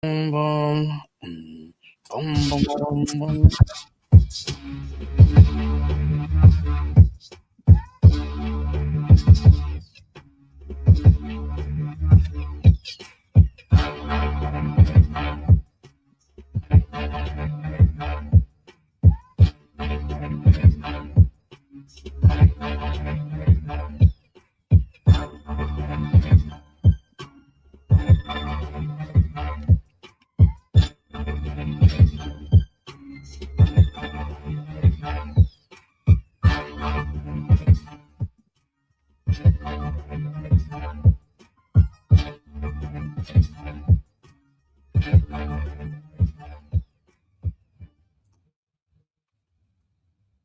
Boom, boom, boom, boom, boom, boom.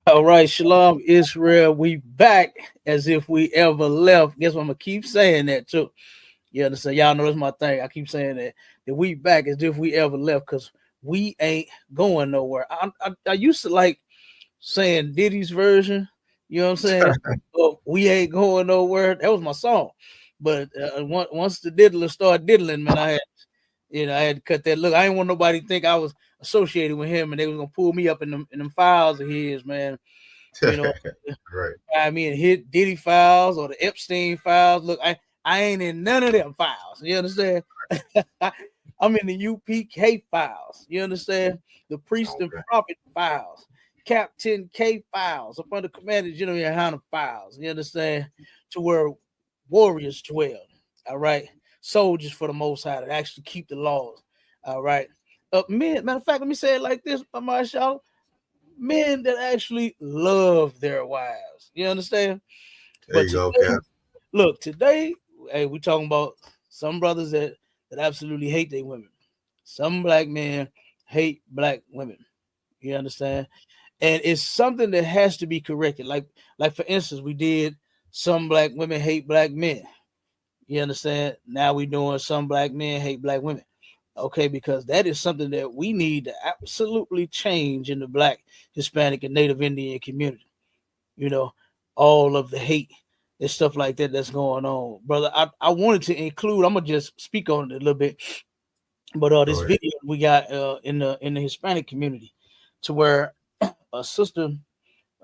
All right, Shalom Israel. We back as if we ever left. Guess what? I'm gonna keep saying that too. You understand? Y'all know that's my thing. I keep saying that we back as if we ever left because we ain't going nowhere. I used to like saying Diddy's version. You know what I'm saying? Oh, we ain't going nowhere. That was my song. But once the diddler started diddling, man, I had to cut that. Look, I didn't want nobody to think I was associated with him, and they was gonna pull me up in them files of his, man. You know, Right. I mean, hit Diddy files or the Epstein files. Look, I ain't in none of them files. You understand? I'm in the UPK files. You understand? The priest and Okay. prophet files, Captain K files, up under Commander General Yohana files. You understand? To where warriors dwell. All right, soldiers for the Most High that actually keep the laws. All right, men. Matter of fact, let me say it like this, MAISHAAHLA. Men that actually love their wives. You understand? There But you go, today, Cap. look, today, hey, we talking about some brothers that absolutely hate their women. Some black men hate black women. You understand? And it's something that has to be corrected. Like for instance, we did some black women hate black men. You understand? Now we doing some black men hate black women. Okay, because that is something that we need to absolutely change in the black, Hispanic, and Native Indian community. You know, all of the hate and stuff like that that's going on. Brother, I wanted to include, I'm gonna just speak on it a little bit, but this Go ahead. video we got in the Hispanic community to where a sister,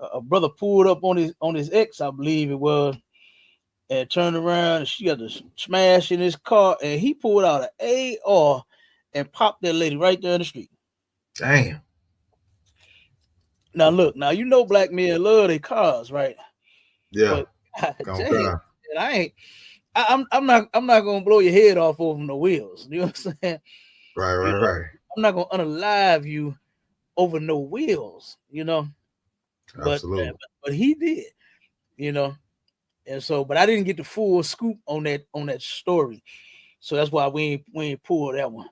a brother pulled up on his ex, I believe it was, and turned around and she got to smash in his car and he pulled out an AR and popped that lady right there in the street. Damn. Now look, now you know black men love their cars, right? Yeah. But God Come dang, on. and I ain't I'm not gonna blow your head off over no wheels. You know what I'm saying? Right, You right, know, right. I'm not gonna unalive you over no wheels, you know. But Absolutely. but he did, you know. And so, but I didn't get the full scoop on that story. So that's why we ain't pulled that one.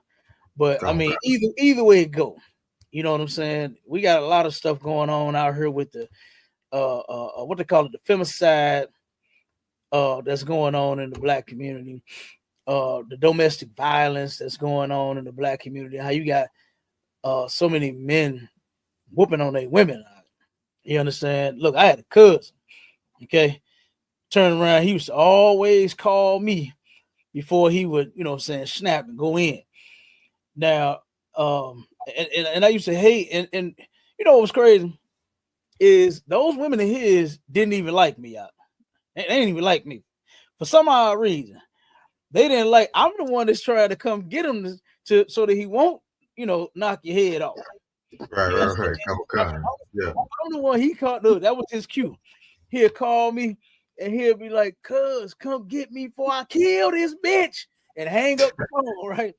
But I Come mean, on. either way it go, you know what I'm saying? We got a lot of stuff going on out here with the what they call it, the femicide that's going on in the black community, the domestic violence that's going on in the black community, how you got so many men whooping on their women. You understand? Look, I had a cousin, okay, turn around, he used to always call me before he would, snap and go in. Now, and I used to hate, and you know what was crazy is those women of his didn't even like me out. They didn't even like me for some odd reason. They didn't like. I'm the one that's trying to come get him to so that he won't, knock your head off. Right, You right, understand? right. Come on. Yeah. I'm the one he caught. Look, that was his cue. He'll call me and he'll be like, "Cuz, come get me before I kill this bitch," and hang up the phone, right?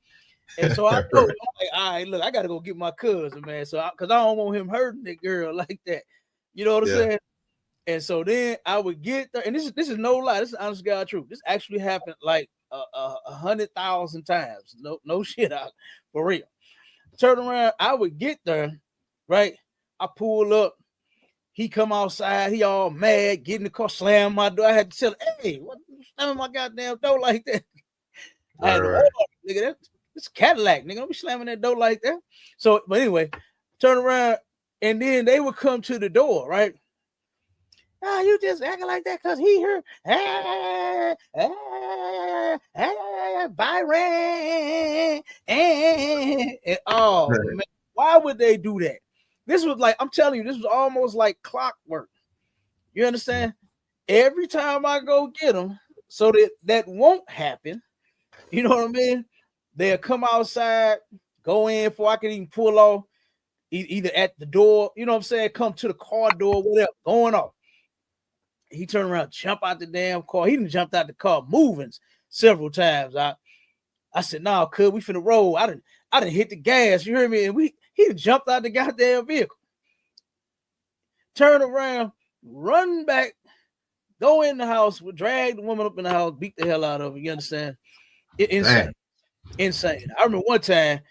And so I know, I'm Right. like, all right, look, I gotta go get my cousin, man. So because I don't want him hurting that girl like that. You know what I'm Yeah. saying? And so then I would get there, and this is no lie. This is honest God truth. This actually happened like 100,000 times. No shit out for real. Turn around, I would get there, right? I pull up. He come outside. He all mad, get in the car, slam my door. I had to tell him, hey, what slamming my goddamn door like that? I Right, had to right. warn him, nigga. It's Cadillac, nigga. Don't be slamming that door like that. So, but anyway, turn around, and then they would come to the door, right? Ah, you just acting like that because he heard Byron. Oh man, why would they do that? This was like, I'm telling you, this was almost like clockwork. You understand? Every time I go get them, so that won't happen. You know what I mean? They'll come outside, go in before I can even pull off, either at the door, you know what I'm saying? Come to the car door, whatever, going off. He turned around, jump out the damn car. He done jumped out the car, moving several times. I said, "No, cuz we finna roll." I didn't hit the gas. You hear me? And he done jumped out the goddamn vehicle. Turn around, run back, go in the house, drag the woman up in the house, beat the hell out of her. You understand? Insane. Insane. I remember one time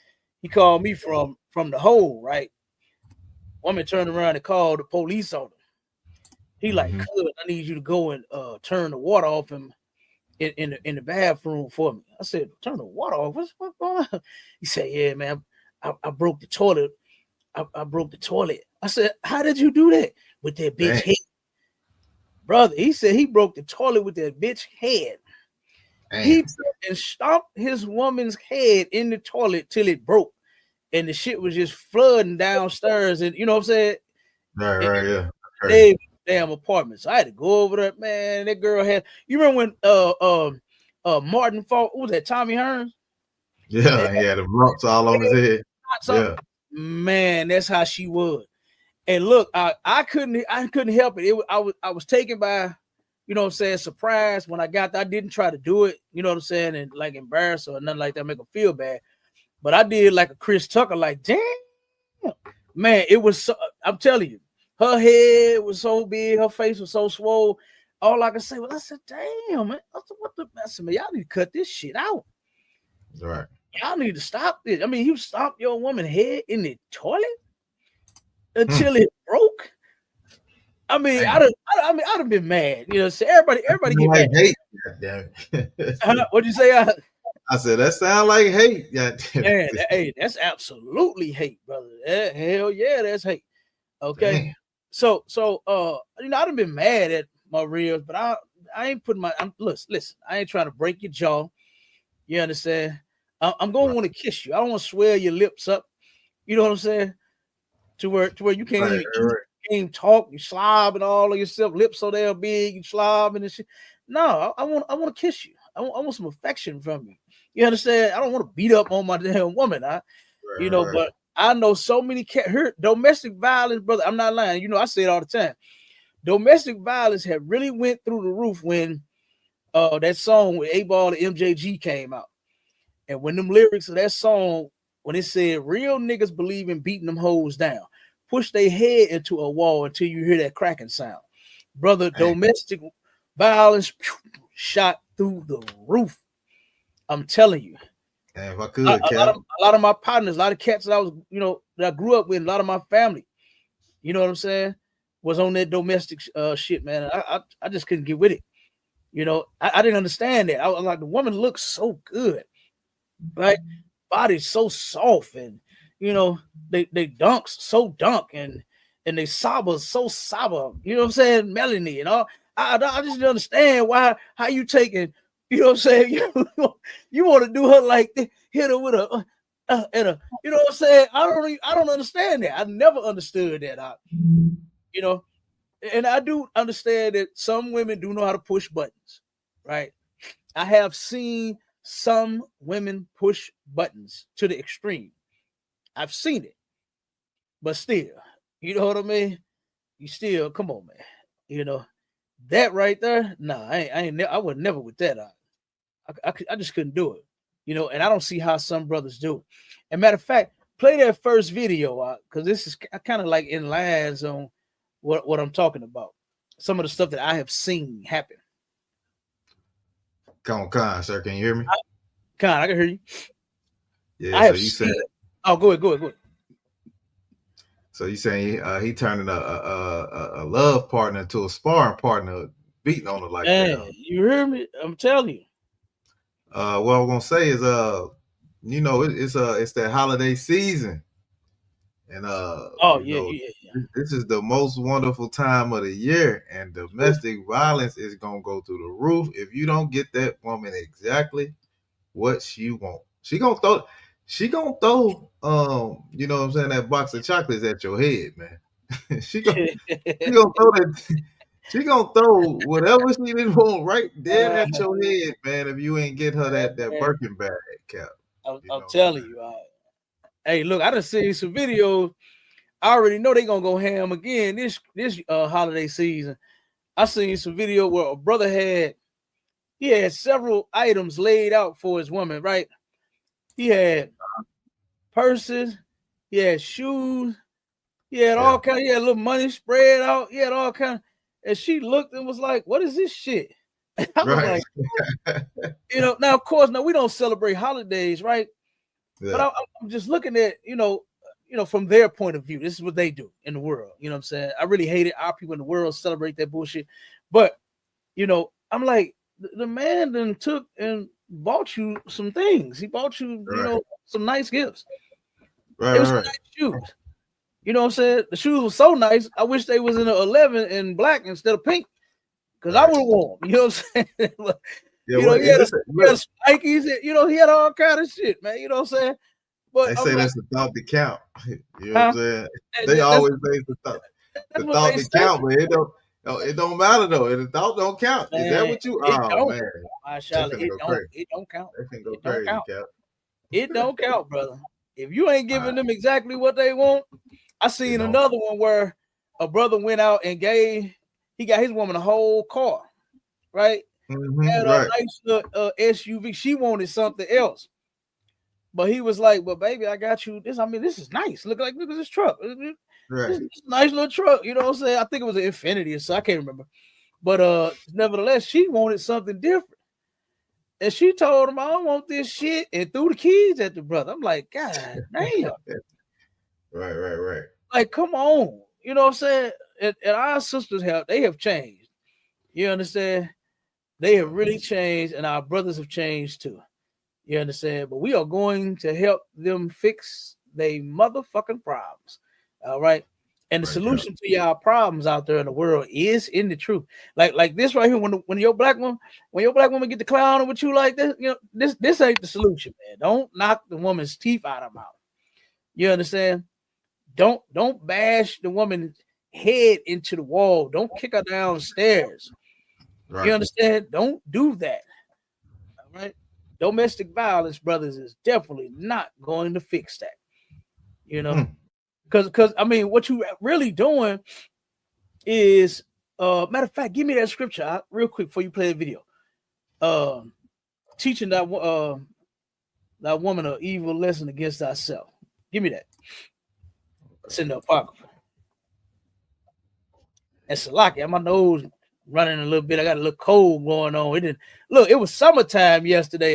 he called me from the hole, right? Woman turned around and called the police on him. He like, "Cuz, I need you to go and turn the water off him in the bathroom for me." I said, "Turn the water off? What's going on?" He said, "Yeah, man, I broke the toilet. I broke the toilet." I said, "How did you do that?" "With that bitch head." Brother, he said he broke the toilet with that bitch head. Damn. He took and stomped his woman's head in the toilet till it broke. And the shit was just flooding downstairs. And you know what I'm saying? Right, yeah. They damn apartments. I had to go over there, man. That girl had, you remember when Martin fought, what was that, Tommy Hearns? Yeah, he had the lumps all on his head. Yeah. Man, that's how she was. And look, I couldn't help it. I was taken by, you know what I'm saying, surprise when I got there. I didn't try to do it, you know what I'm saying, and like embarrass or nothing like that, make her feel bad. But I did like a Chris Tucker, like, damn, man, it was so, I'm telling you, her head was so big, her face was so swole. All I could say was, I said, damn, man, I said, man, y'all need to cut this shit out. Right. Y'all need to stop this. I mean, you stomp your woman's head in the toilet until it broke. I mean, I'd have been mad. You know, so everybody get like mad. Hate. Damn. What'd you say? I said that sound like hate. Man, hey, that's absolutely hate, brother. Hell yeah, that's hate. Okay. Damn. So you know, I'd have been mad at my reels, but I ain't putting my listen, I ain't trying to break your jaw. You understand? I'm gonna want to kiss you. I don't want to swell your lips up. You know what I'm saying? To where you can't even eat. Can't talk, you slobbing all of yourself, lips so damn big, you slobbing and shit. No, I want to kiss you. I want some affection from you. You understand? I don't want to beat up on my damn woman. But I know so many her domestic violence, brother. I'm not lying. You know, I say it all the time. Domestic violence had really went through the roof when that song with 8Ball and MJG came out. And when them lyrics of that song, when it said real niggas believe in beating them hoes down, push their head into a wall until you hear that cracking sound. Brother, domestic violence shot through the roof. I'm telling you. If I could, a lot of my partners, a lot of cats that I was, that I grew up with, a lot of my family, you know what I'm saying, was on that domestic shit, man. I just couldn't get with it. You know, I didn't understand that. I was like, the woman looks so good, right? Body's so soft, and you know, they dunks so dunk, and they sobbers so sober. You know what I'm saying? Melanie and all. I just don't understand how you taking. You know what I'm saying? You want to do her like that, hit her with a and a. You know what I'm saying? I don't understand that. I never understood that. You know, and I do understand that some women do know how to push buttons, right? I have seen some women push buttons to the extreme. I've seen it, but still, you know what I mean? You still, come on, man. You know, that right there, nah, I would never with that. I just couldn't do it, you know, and I don't see how some brothers do it. And matter of fact, play that first video because this is kind of like in lines on what I'm talking about. Some of the stuff that I have seen happen. Come on, sir. Can you hear me? I can hear you. Yeah, so you said. Oh, go ahead. So you saying he turning a love partner to a sparring partner, beating on her like that? You hear me? I'm telling you. What I'm gonna say is, you know, it's that holiday season, and This is the most wonderful time of the year, and domestic violence is gonna go through the roof if you don't get that woman exactly what she want. She gonna throw you know what I'm saying, that box of chocolates at your head, man. she gonna she gonna throw that she gonna throw whatever she didn't want right dead Uh, at your head, man, if you ain't get her that man, Birkin bag cap. You I'm know what I'm telling you. Hey, look, I done seen some videos. I already know they gonna go ham again this holiday season. I seen some video where a brother he had several items laid out for his woman, right? He had purses, he had shoes, he had saying? all kind. He had a little money spread out. He had all kind. And she looked and was like, "What is this shit?" I was Right. like, now of course, now we don't celebrate holidays, right? But Yeah. I'm just looking at from their point of view. This is what they do in the world. You know what I'm saying? I really hate it. Our people in the world celebrate that bullshit. But I'm like, the man then took and bought you some things. He bought you, Right. some nice gifts. Right, It was right, nice shoes. You know what I'm saying? The shoes were so nice. I wish they was in an 11 in black instead of pink. Because I right. would have worn them. You know what I'm saying? Yeah, what He is had this? Look, Nikes. He had all kind of shit, man. You know what I'm saying? But they I'm say like, that's the thought to count. You know what I'm huh? saying? They That's always say the that's what thought they to say, count, but it don't matter though. If the thought don't count, is that man. what you? It Oh don't. man, they MAISHAAHLA, finna it go don't. crazy. It don't count. They finna go It don't crazy, count. Cap. It don't count, brother. If you ain't All right, giving them exactly what they want, I it seen don't. another one where a brother went out and he got his woman a whole car, right? Had a Right, nice little SUV. She wanted something else. But he was like, "Well, baby, I got you this. I mean, this is nice. Look at this truck. This right. is a nice little truck. You know what I'm saying? I think it was an Infinity, so I can't remember. But nevertheless, she wanted something different. And she told him, I don't want this shit, and threw the keys at the brother. I'm like, God damn. Right, right, right. Like, come on. You know what I'm saying? And our sisters they have changed. You understand? They have really changed, and our brothers have changed too. You understand? But we are going to help them fix their motherfucking problems. All right. And the Right, Cap. solution to y'all problems out there in the world is in the truth. Like this right here, when your black woman get the clown with you like this, this ain't the solution, man. Don't knock the woman's teeth out of her mouth. You understand? Don't bash the woman's head into the wall. Don't kick her downstairs. You Right. understand? Don't do that. All right. Domestic violence, brothers, is definitely not going to fix that. You know, Mm. because I mean, what you really doing is, matter of fact, give me that scripture real quick before you play the video. Um, Teaching that woman an evil lesson against thyself. Give me that. It's in the apocrypha. And Salaki, my nose running a little bit. I got a little cold going on. It didn't look. It was summertime yesterday.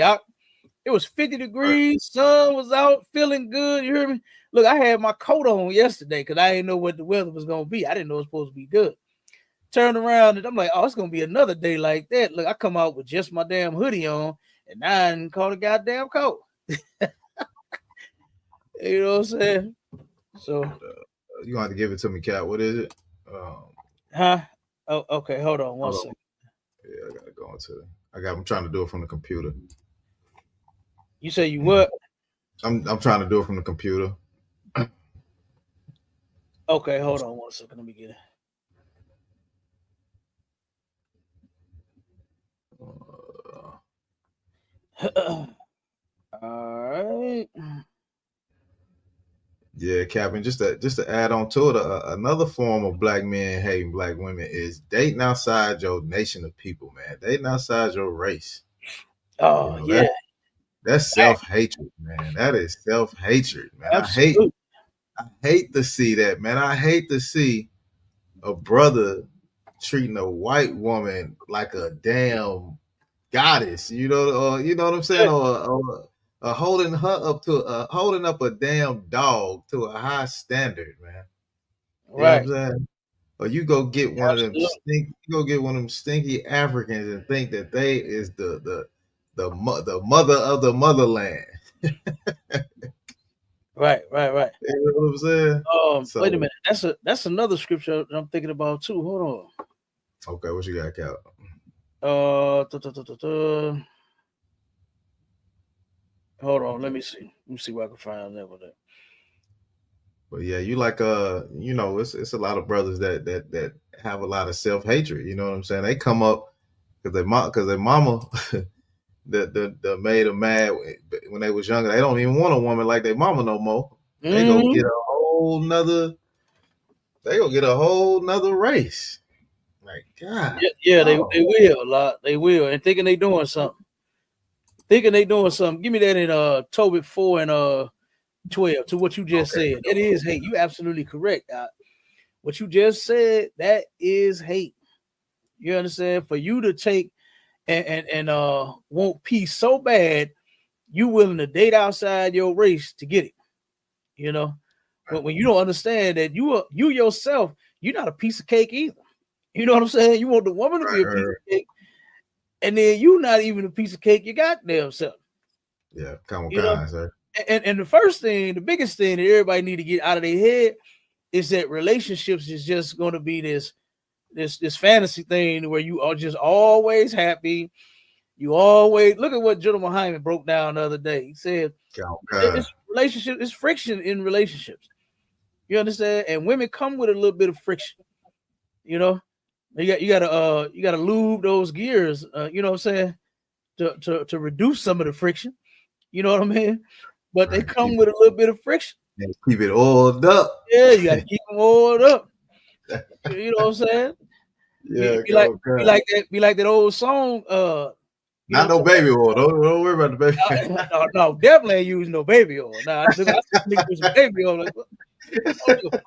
It was 50 Right. degrees. Sun was out, feeling good. You hear me? Look, I had my coat on yesterday because I didn't know what the weather was gonna be. I didn't know it was supposed to be good. Turned around and I'm like, oh, it's gonna be another day like that. Look, I come out with just my damn hoodie on, and I didn't call the goddamn coat. You know what I'm saying? So, You gonna have to give it to me, Cap. What is it? huh? Oh, okay. Hold on one Hold on. second. Yeah, I gotta go into. I'm trying to do it from the computer. You say you what? I'm trying to do it from the computer. Okay, hold on one second. Let me get it. All right. Yeah, Captain. Just to add on to it, another form of black men hating black women is dating outside your nation of people, man. Dating outside your race. You Oh know yeah, that's self hatred, man. That is self hatred, man. absolutely. I hate to see that, man. I hate to see a brother treating a white woman like a damn goddess. You know what I'm saying, Yeah, or holding up a damn dog to a high standard, man. You know what right. I'm saying? Or you go get one of them Absolutely. stinky Africans and think that they is the mother of the motherland. Right. You know what I'm saying? Wait a So minute. That's another scripture I'm thinking about too. Hold okay, what you got, Cal? on. Hold on. Let me see. Let me see what I can find that with it. But yeah, you like it's a lot of brothers that have a lot of self hatred. You know what I'm saying? They come up because their mama that made them mad when they was younger. They don't even want a woman like their mama no more. They go Mm-hmm. get a whole nother. They go get a whole nother race. Like God, Yeah, oh, they will a lot. They will, and thinking they doing something. Thinking they doing something. Give me that in Tobit 4 and 12 to what you just okay, said. It is hate. You absolutely correct. What you just said, that is hate. You understand? For you to take and want peace so bad, you willing to date outside your race to get it. You know, when you don't understand that you yourself, you're not a piece of cake either. You know what I'm saying? You want the woman to be a piece right. of cake, and then you not even a piece of cake. You got damn self. Yeah, come on, You know, sir. and the first thing, the biggest thing that everybody need to get out of their head is that relationships is just going to be this fantasy thing where you are just always happy. You always look at what General Hyman broke down the other day. He said Come it's on, relationship, it's friction in relationships. You understand? And women come with a little bit of friction. You know, you gotta lube those gears. You know what I'm saying? To reduce some of the friction. You know what I mean? But they right. come with a little bit of friction. Keep it oiled up. Yeah, you got to keep them oiled up. You know what I'm saying? Yeah, Be come like on, be like that old song. You know not what no I'm baby oil. Don't worry about the baby. saying? No, definitely ain't using no baby oil. Nah, I see niggas use some baby oil. Like,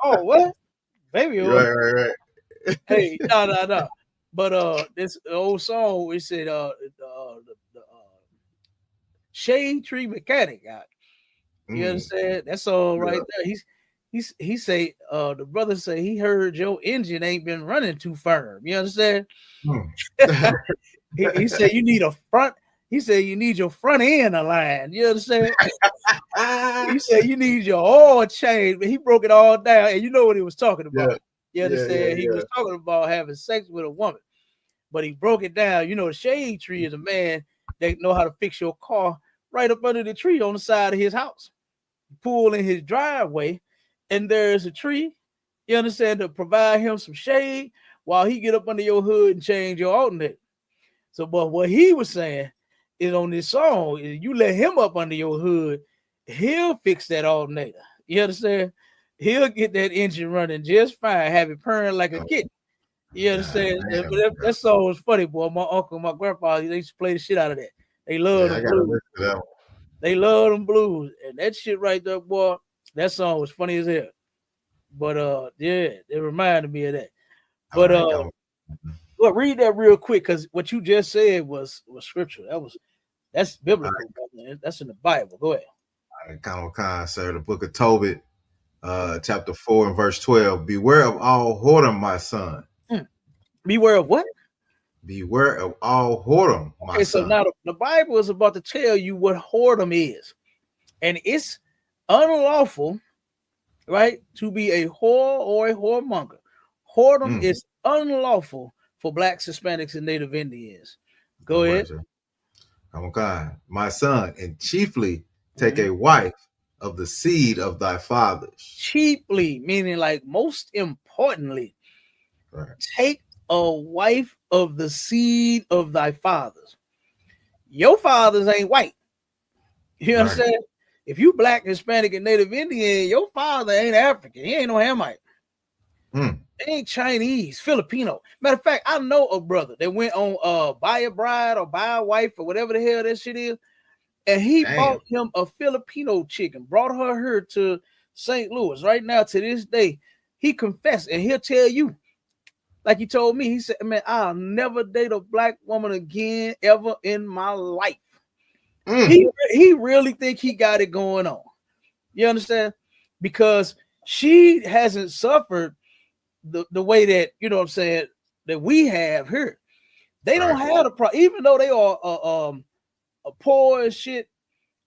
oh, what? Baby oil? Right. Hey, no. But this old song, it said the shade tree mechanic. You Mm, understand? That's all right yeah. there. He say the brother say he heard your engine ain't been running too firm. You understand? Mm. He said you need a front. He said you need your front end aligned. You understand? He said you need your oil change, but he broke it all down, and you know what he was talking Yeah, about. You understand? He was talking about having sex with a woman, but he broke it down. You know, the shade tree is a man that know how to fix your car right up under the tree on the side of his house. Pull in his driveway, and there's a tree. You understand, to provide him some shade while he get up under your hood and change your alternator. So, but what he was saying is on this song, is you let him up under your hood, he'll fix that alternator. You understand? He'll get that engine running just fine, have it purring like a Oh, kitten. You God understand? But damn. that song was funny, boy. My uncle, my grandfather, they used to play the shit out of that. They love Yeah, I them gotta blues. listen to that one. They love them blues. And that shit right there, boy, that song was funny as hell. But yeah, it reminded me of that. All But right, come on. look, read that real quick because what you just said was scripture. That's All biblical, man. That's in the Bible. Go ahead. right, come on, sir. The book of Tobit, chapter 4 and verse 12. Beware of all whoredom, my son. Hmm. Beware of what? Beware of all whoredom, my Okay, so son. now the Bible is about to tell you what whoredom is, and it's unlawful, right, to be a whore or a whoremonger. Whoredom Mm, is unlawful for blacks, Hispanics, and Native Indians. Go all ahead. right, sir. Come on, God. My son, and chiefly take Mhm. a wife of the seed of thy fathers. Cheaply, meaning like most importantly, Right, take a wife of the seed of thy fathers. Your fathers ain't white. You right. understand? If you black, Hispanic, and Native Indian, your father ain't African. He ain't no Hamite. Mm, They ain't Chinese, Filipino. Matter of fact, I know a brother that went on buy a bride or buy a wife or whatever the hell that shit is, and he damn. bought him a Filipino chicken, brought her here to St. Louis. Right now, to this day, he confessed, and he'll tell you, like he told me, he said, "Man, I'll never date a black woman again ever in my life." Mm, He really think he got it going on. You understand? Because she hasn't suffered the way that, you know what I'm saying, that we have here. They don't right. have the problem, even though they are poor as shit.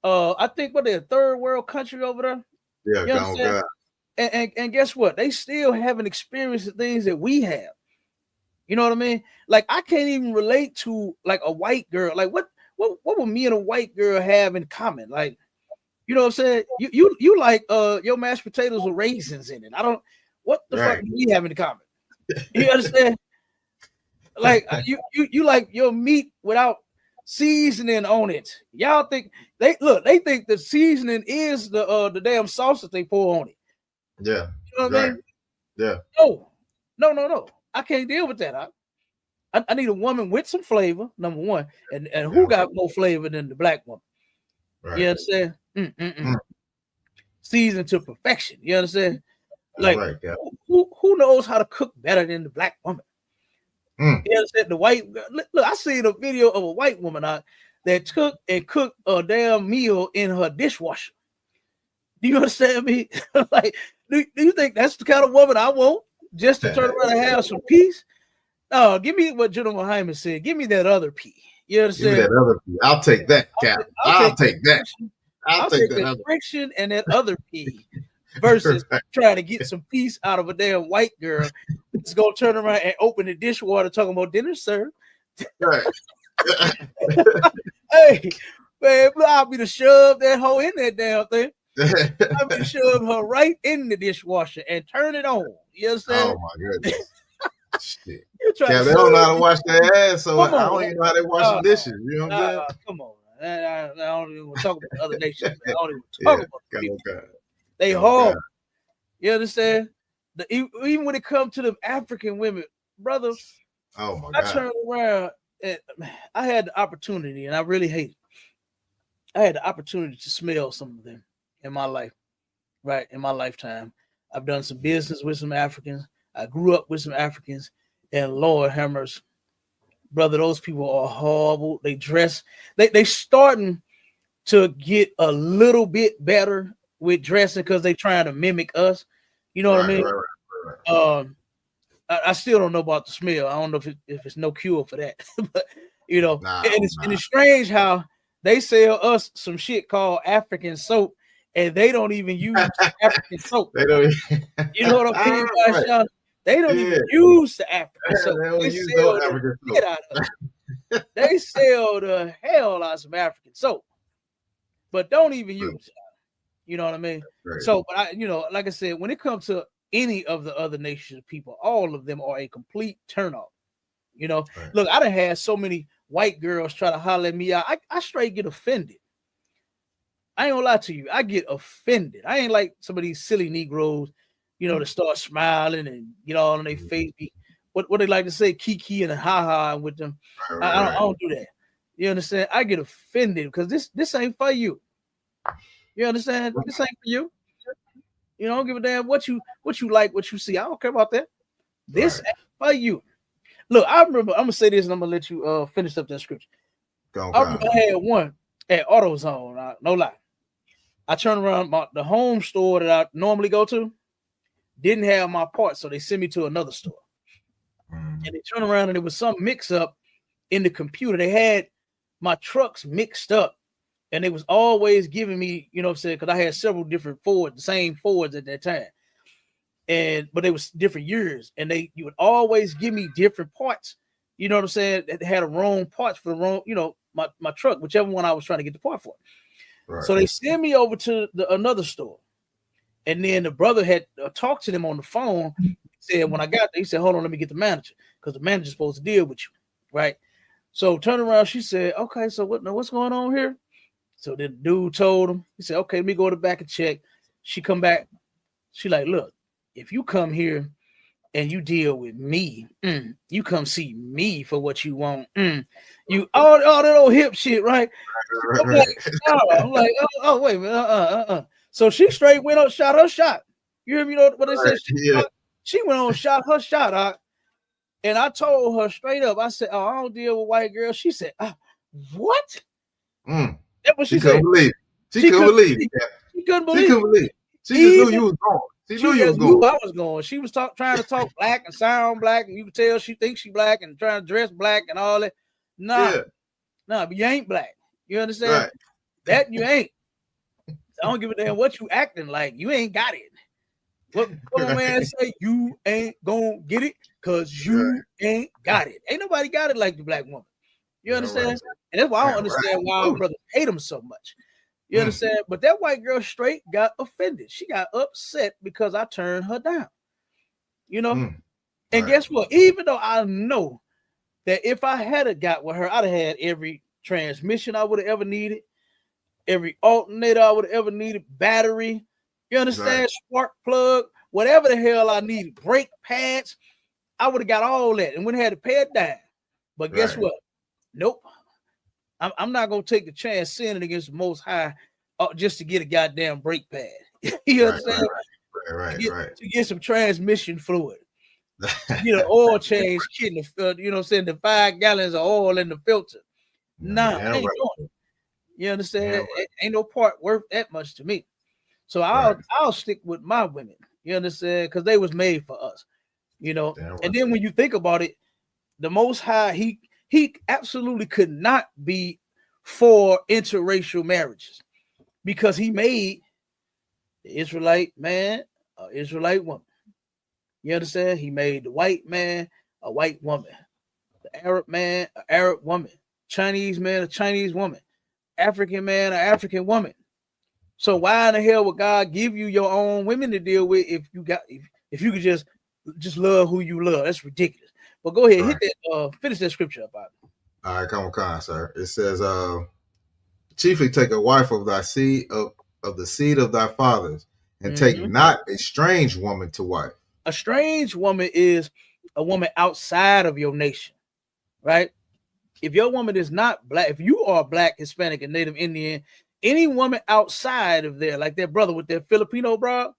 I think what they're a third world country over there. Yeah, You oh understand? God. And guess what? They still haven't experienced the things that we have. You know what I mean? Like I can't even relate to like a white girl. Like what would me and a white girl have in common? Like, you know what I'm saying? You like your mashed potatoes with raisins in it. I don't what the fuck Right. do we have in common? You understand? Like you like your meat without seasoning on it. Y'all think they think the seasoning is the damn sauce that they pour on it. Yeah. You know what I Right. mean? Yeah. No. I can't deal with that. I need a woman with some flavor, number one, and who Yeah. got more flavor than the black woman? Right. You understand? Mm. Seasoned to perfection. You understand? That's Like right, yeah. who knows how to cook better than the black woman? Mm. You understand? The white look, I seen a video of a white woman that took and cooked a damn meal in her dishwasher. Do you understand me? Like, do you think that's the kind of woman I want just to turn around and have some peace? No, give me what General Hyman said. Give me that other P. You Give me understand? that other piece. I'll take that, Cap. I'll take I'll take that. friction. I'll I'll take take that that other. friction and that other P versus Right. trying to get some peace out of a damn white girl that's gonna turn around and open the dishwater talking about dinner served. Right. Hey, man, I'll be to shove that hoe in that damn thing. I'll be to shove her right in the dishwasher and turn it on. You understand? Oh my goodness. Shit. You try Yeah, to they don't know how shove to wash their ass, so Come I on. don't even know how they wash the dishes. You know what I'm saying? Come on. I don't even want to talk about the other nations. Man. I don't even want to Yeah. talk about the people. God. They Oh God. hard. You understand? Even when it comes to the African women, brother, Oh my I God. turned around and I had the opportunity, and I really hate it. I had the opportunity to smell some of them in my life, right? In my lifetime. I've done some business with some Africans. I grew up with some Africans, and Lord have mercy, brother, those people are horrible. They dress, they starting to get a little bit better with dressing because they trying to mimic us. You know what I Right, mean? right, right, right. I still don't know about the smell. I don't know if it's no cure for that, but Nah, and it's strange how they sell us some shit called African soap, and they don't even use African soap. they don't. You know what I mean, Right. Sean? They don't Yeah. even use the African They soap. don't They use no sell the African shit soap. out of it. They sell the hell out of some African soap, but don't even use it. You know what I mean? Right. So, but like I said, when it comes to any of the other nations of people, all of them are a complete turnoff. Right. Look, I done had so many white girls try to holler at me out. I straight get offended. I ain't gonna lie to you. I get offended. I ain't like some of these silly Negroes, to start smiling and get all on their face. What they like to say, kiki and ha ha with them. I don't do that. You understand? I get offended because this ain't for you. You understand? This ain't for you. You don't give a damn what you like, what you see. I don't care about that. This ain't for you. Look, I remember. I'm gonna say this, and I'm gonna let you finish up that scripture. I remember I had one at AutoZone. No lie. I turned around the home store that I normally go to didn't have my parts, so they sent me to another store. And they turned around and there was some mix up in the computer. They had my trucks mixed up, and they was always giving me, you know what I'm saying, because I had several different Fords, the same Fords at that time. But they was different years, and you would always give me different parts. You know what I'm saying? That had a wrong parts for the wrong, my truck, whichever one I was trying to get the part for. Right. So they sent me over to another store, and then the brother had talked to them on the phone. He said when I got there, he said, "Hold on, let me get the manager because the manager's supposed to deal with you, right?" So turn around, she said, "Okay, so what's going on here?" So the dude told him. He said, "Okay, let me go to the back and check." She come back. She like, "Look, if you come here and you deal with me, you come see me for what you want. You all that old hip shit, right?" I'm like, oh, wait a minute, So she straight went up, shot her shot. You hear me? What they said? She went on, shot her shot out. And I told her straight up, I said, "Oh, I don't deal with white girls." She said, "What?" That's what She she said. couldn't believe it. She couldn't believe it. She couldn't She believe couldn't believe it. She just knew you was going. She knew you was going. I was going. She was trying to talk black and sound black, and you could tell she thinks she black and trying to dress black and all that. Nah, but you ain't black. You understand? Right. That you ain't. I don't give a damn what you acting like. You ain't got it. What my man say? You ain't gonna get it because you ain't got it. Ain't nobody got it like the black woman. You understand? Right. And that's why I don't understand why our brothers hate them so much. You understand? But that white girl straight got offended. She got upset because I turned her down. You know? And guess what? Even though I know that if I had got with her, I'd have had every transmission I would have ever needed, every alternator I would have ever needed, battery, you understand, spark plug, whatever the hell I needed, brake pads, I would have got all that and wouldn't have had to pay it down. But guess what? Nope. I'm not going to take the chance sinning against the Most High just to get a goddamn brake pad. You understand? To get some transmission fluid. You know, oil change, kit, you know what I'm saying, the 5 gallons of oil in the filter. Nah, ain't doing it. You understand? Ain't no part worth that much to me. So I'll stick with my women. You understand? Because they was made for us. You know. And then when you think about it, the Most High, he absolutely could not be for interracial marriages because he made the Israelite man an Israelite woman. You understand? He made the white man a white woman, the Arab man an Arab woman, Chinese man a Chinese woman, African man an African woman. So why in the hell would God give you your own women to deal with if you could just love who you love? That's ridiculous. But go ahead, hit that, finish that scripture about it. All right, come on, sir. It says, chiefly take a wife of thy seed of the seed of thy fathers, and take not a strange woman to wife. A strange woman is a woman outside of your nation, right? If your woman is not black, if you are black, Hispanic, and Native Indian, any woman outside of there, like that brother with that Filipino bro,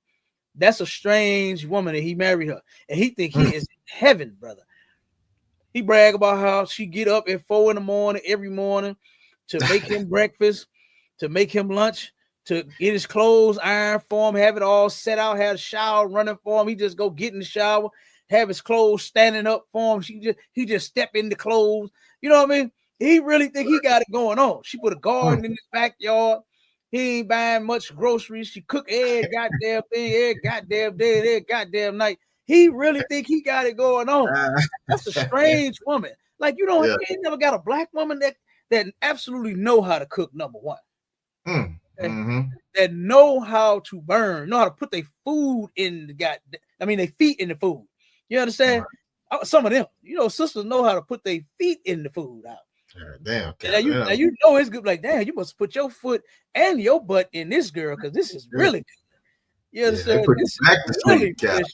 that's a strange woman, and he married her, and he think he is in heaven, brother. He brag about how she get up at 4 a.m. every morning to make him breakfast, to make him lunch, to get his clothes ironed for him, have it all set out, have a shower running for him. He just go get in the shower, have his clothes standing up for him. He just step in the clothes. You know what I mean? He really think he got it going on. She put a garden in his backyard. He ain't buying much groceries. She cook every goddamn thing, every goddamn day, every goddamn night. He really think he got it going on. That's a strange woman. Like you ain't never got a black woman that absolutely know how to cook, number one. That know how to burn, know how to put their food in their feet in the food. You understand? Some of them, sisters know how to put their feet in the food out. Damn. Now you know it's good. Like, damn, you must put your foot and your butt in this girl because this is really good. You understand? This is really good.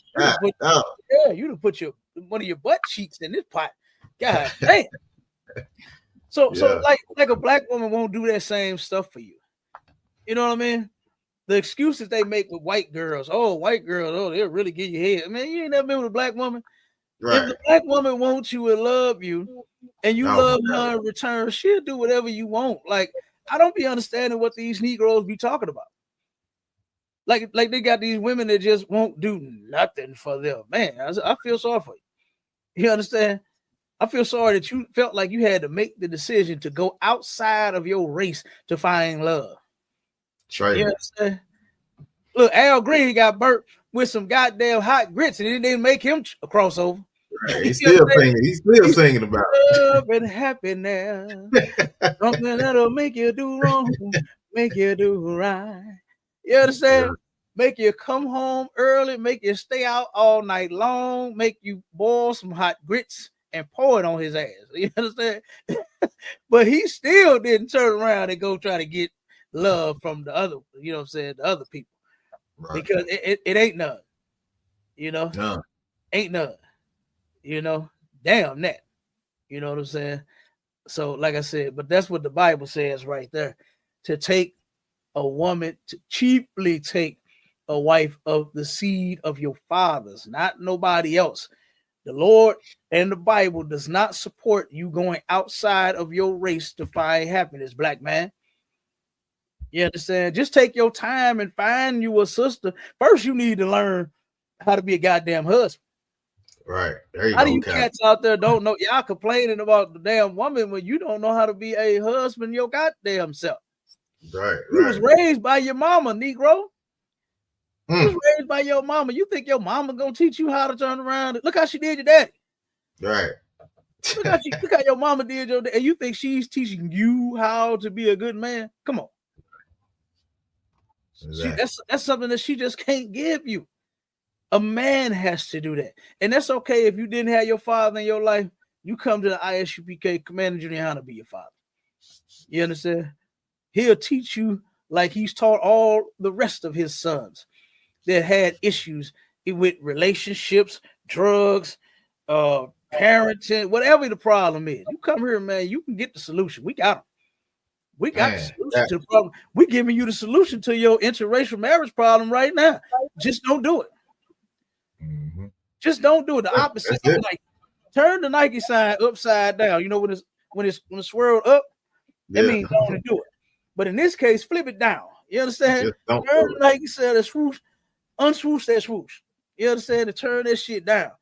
You done put one of your butt cheeks in this pot. God damn. So like a black woman won't do that same stuff for you. You know what I mean? The excuses they make with white girls, they'll really give you head. Man, you ain't never been with a black woman. Right. If the black woman wants you and love you, and you love her in return, she'll do whatever you want. Like, I don't be understanding what these Negroes be talking about. Like they got these women that just won't do nothing for them. Man, I feel sorry for you. You understand? I feel sorry that you felt like you had to make the decision to go outside of your race to find love. Right. You understand? Look, Al Green got burnt with some goddamn hot grits, and it didn't make him a crossover. Right. He's still singing about love and happiness. Something that'll make you do wrong, make you do right. You understand? Yeah. Make you come home early, make you stay out all night long, make you boil some hot grits and pour it on his ass. You understand? But he still didn't turn around and go try to get love from the other, the other people. Right. Because it ain't none. Ain't none. Damn that. You know what I'm saying? So, like I said, but that's what the Bible says right there. To take a woman, to cheaply take a wife of the seed of your fathers, not nobody else. The Lord and the Bible does not support you going outside of your race to find happiness, black man. You understand? Just take your time and find you a sister. First, you need to learn how to be a goddamn husband. Right. There you go. How do you cats out there don't know? Y'all complaining about the damn woman when you don't know how to be a husband your goddamn self. Right, You was raised by your mama, Negro. You was Mm, raised by your mama. You think your mama gonna teach you how to turn around? Look how she did your daddy. right. Look how your mama did your daddy. And you think she's teaching you how to be a good man? Come on. Exactly. That's something that she just can't give you. A man has to do that. And that's okay if you didn't have your father in your life. You come to the ISUPK Commander Junior High to be your father. You understand? He'll teach you like he's taught all the rest of his sons that had issues with relationships, drugs, parenting, whatever the problem is. You come here, man, you can get the solution. We got them. We got the Man, solution to the problem. We're giving you the solution to your interracial marriage problem right now. Just don't do it. mhm. Just don't do it. The opposite. That's it. Like turn the Nike sign upside down. You know when it's swirled up, that Yeah. means don't do it. But in this case, flip it down. You understand? Just don't Turn do the Nike sign that swoosh, unswoosh that swoosh. You understand? And turn that shit down.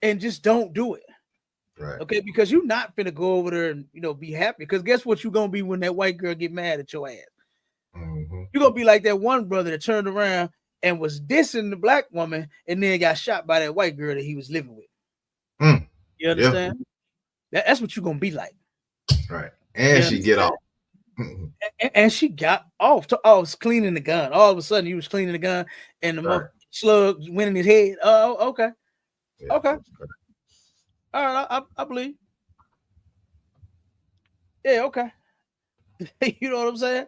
And just don't do it. Right. Okay, because you're not gonna go over there and be happy. Because guess what you're gonna be when that white girl get mad at your ass? Mm-hmm. You're gonna be like that one brother that turned around and was dissing the black woman and then got shot by that white girl that he was living with. Mm. You understand? Yeah. That's what you're gonna be like. Right. And she get off. And she got off. I was cleaning the gun. All of a sudden, he was cleaning the gun, and the slug went in his head. Oh, okay, Yeah. okay. All right, I believe. Yeah, okay. You know what I'm saying?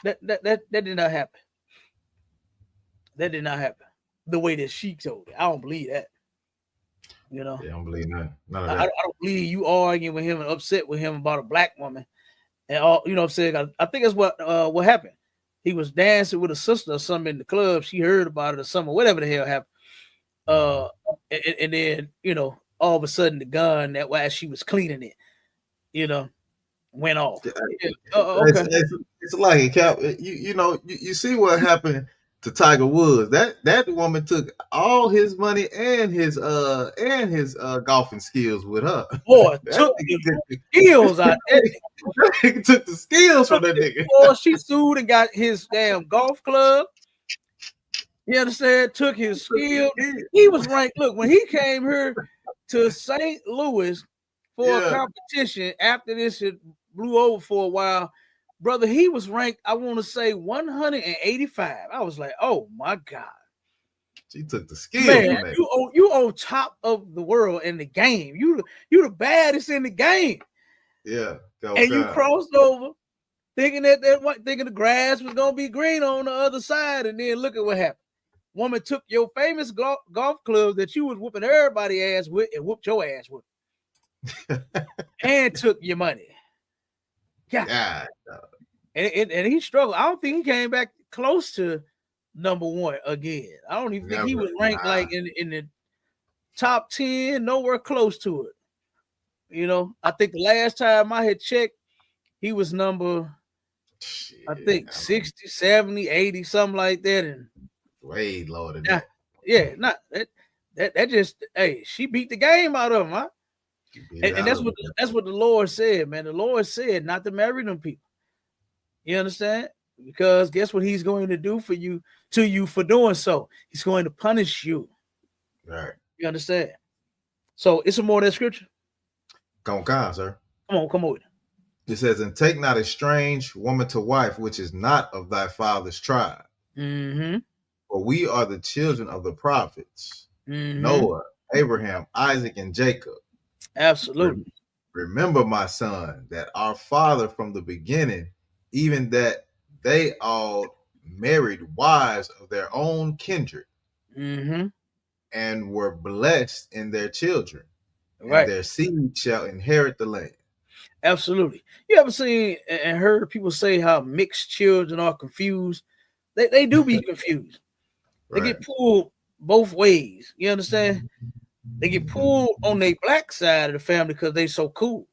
That did not happen. That did not happen. The way that she told it, I don't believe that. You know, Yeah, I don't believe none of that. I don't believe you arguing with him and upset with him about a black woman and all. You know what I'm saying? I think that's what happened. He was dancing with a sister or something in the club. She heard about it or something, whatever the hell happened. And then all of a sudden the gun that while she was cleaning it, went off. Yeah. Okay. It's like it, Cap. You see what happened to Tiger Woods. That woman took all his money and his golfing skills with her. Boy, took the skills out that nigga took the skills from that nigga. Boy, she sued and got his damn golf club. You understand? Took his skill. He was ranked. Look, when he came here to St. Louis for a competition after this it blew over for a while, brother, he was ranked, I want to say 185. I was like, oh my God. She took the skill. Man, you on top of the world in the game. You the baddest in the game. Yeah. And you crossed over thinking thinking the grass was gonna be green on the other side, and then look at what happened. Woman took your famous golf club that you was whooping everybody ass with and whooped your ass with, and took your money. Yeah, and he struggled. I don't think he came back close to number one again. I don't even think he was ranked like in the top 10, nowhere close to it. I think the last time I had checked, he was number, I think 60, 70, 80, something like that. And way lower than that. Yeah, not that just she beat the game out of him, huh? And that's what the Lord said, man. The Lord said not to marry them people. You understand? Because guess what he's going to do to you for doing so? He's going to punish you. Right. You understand? So it's some more of that scripture. Come on, sir. Come on. It says, and take not a strange woman to wife, which is not of thy father's tribe. Mm-hmm. For we are the children of the prophets, Noah, Abraham, Isaac, and Jacob. Absolutely. Remember, my son, that our father from the beginning, even that they all married wives of their own kindred, and were blessed in their children, and their seed shall inherit the land. Absolutely. You ever seen and heard people say how mixed children are confused? They do be confused. They get pulled both ways. You understand? They get pulled on their black side of the family because they so cool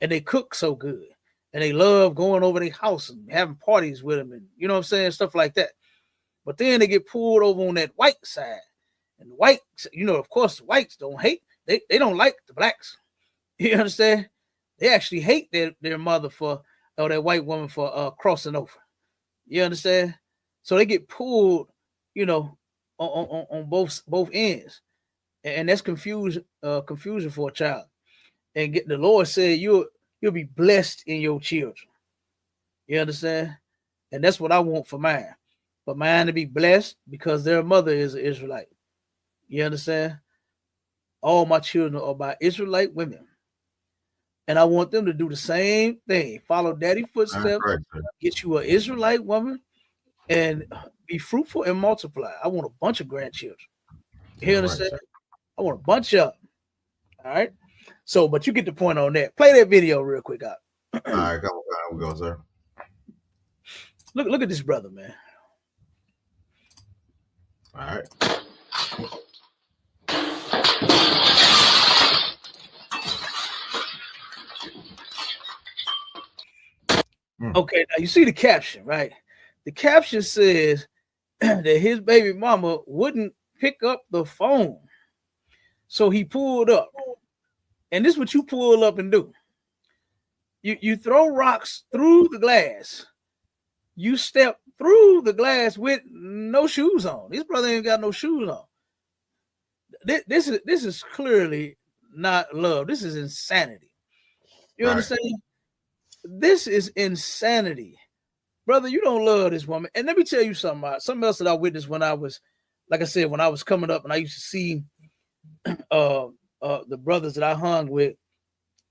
and they cook so good and they love going over their house and having parties with them and you know what I'm saying, stuff like that. But then they get pulled over on that white side, and the whites, of course, the whites don't hate. They don't like the blacks. You understand? They actually hate their mother for or that white woman for crossing over. You understand? So they get pulled, you know, on both ends, and that's confusion for a child. And get the Lord said you'll be blessed in your children. You understand? And that's what I want for mine. For mine to be blessed because their mother is an Israelite. You understand? All my children are by Israelite women. And I want them to do the same thing. Follow daddy That's footsteps, right, sir. get you an Israelite woman, and be fruitful and multiply. I want a bunch of grandchildren. You That's right, understand? sir. I want a bunch of them. All right. So, but you get the point on that. Play that video real quick out. All right, come on, we go, sir. Look at this brother, man. All right. Okay, now you see the caption, right? The caption says that his baby mama wouldn't pick up the phone. So he pulled up. And this is what you pull up and do. You throw rocks through the glass. You step through the glass with no shoes on. This brother ain't got no shoes on. This is clearly not love. This is insanity. You understand? This is insanity. Brother, you don't love this woman. And let me tell you something else that I witnessed when I was, like I said, when I was coming up and I used to see the brothers that I hung with,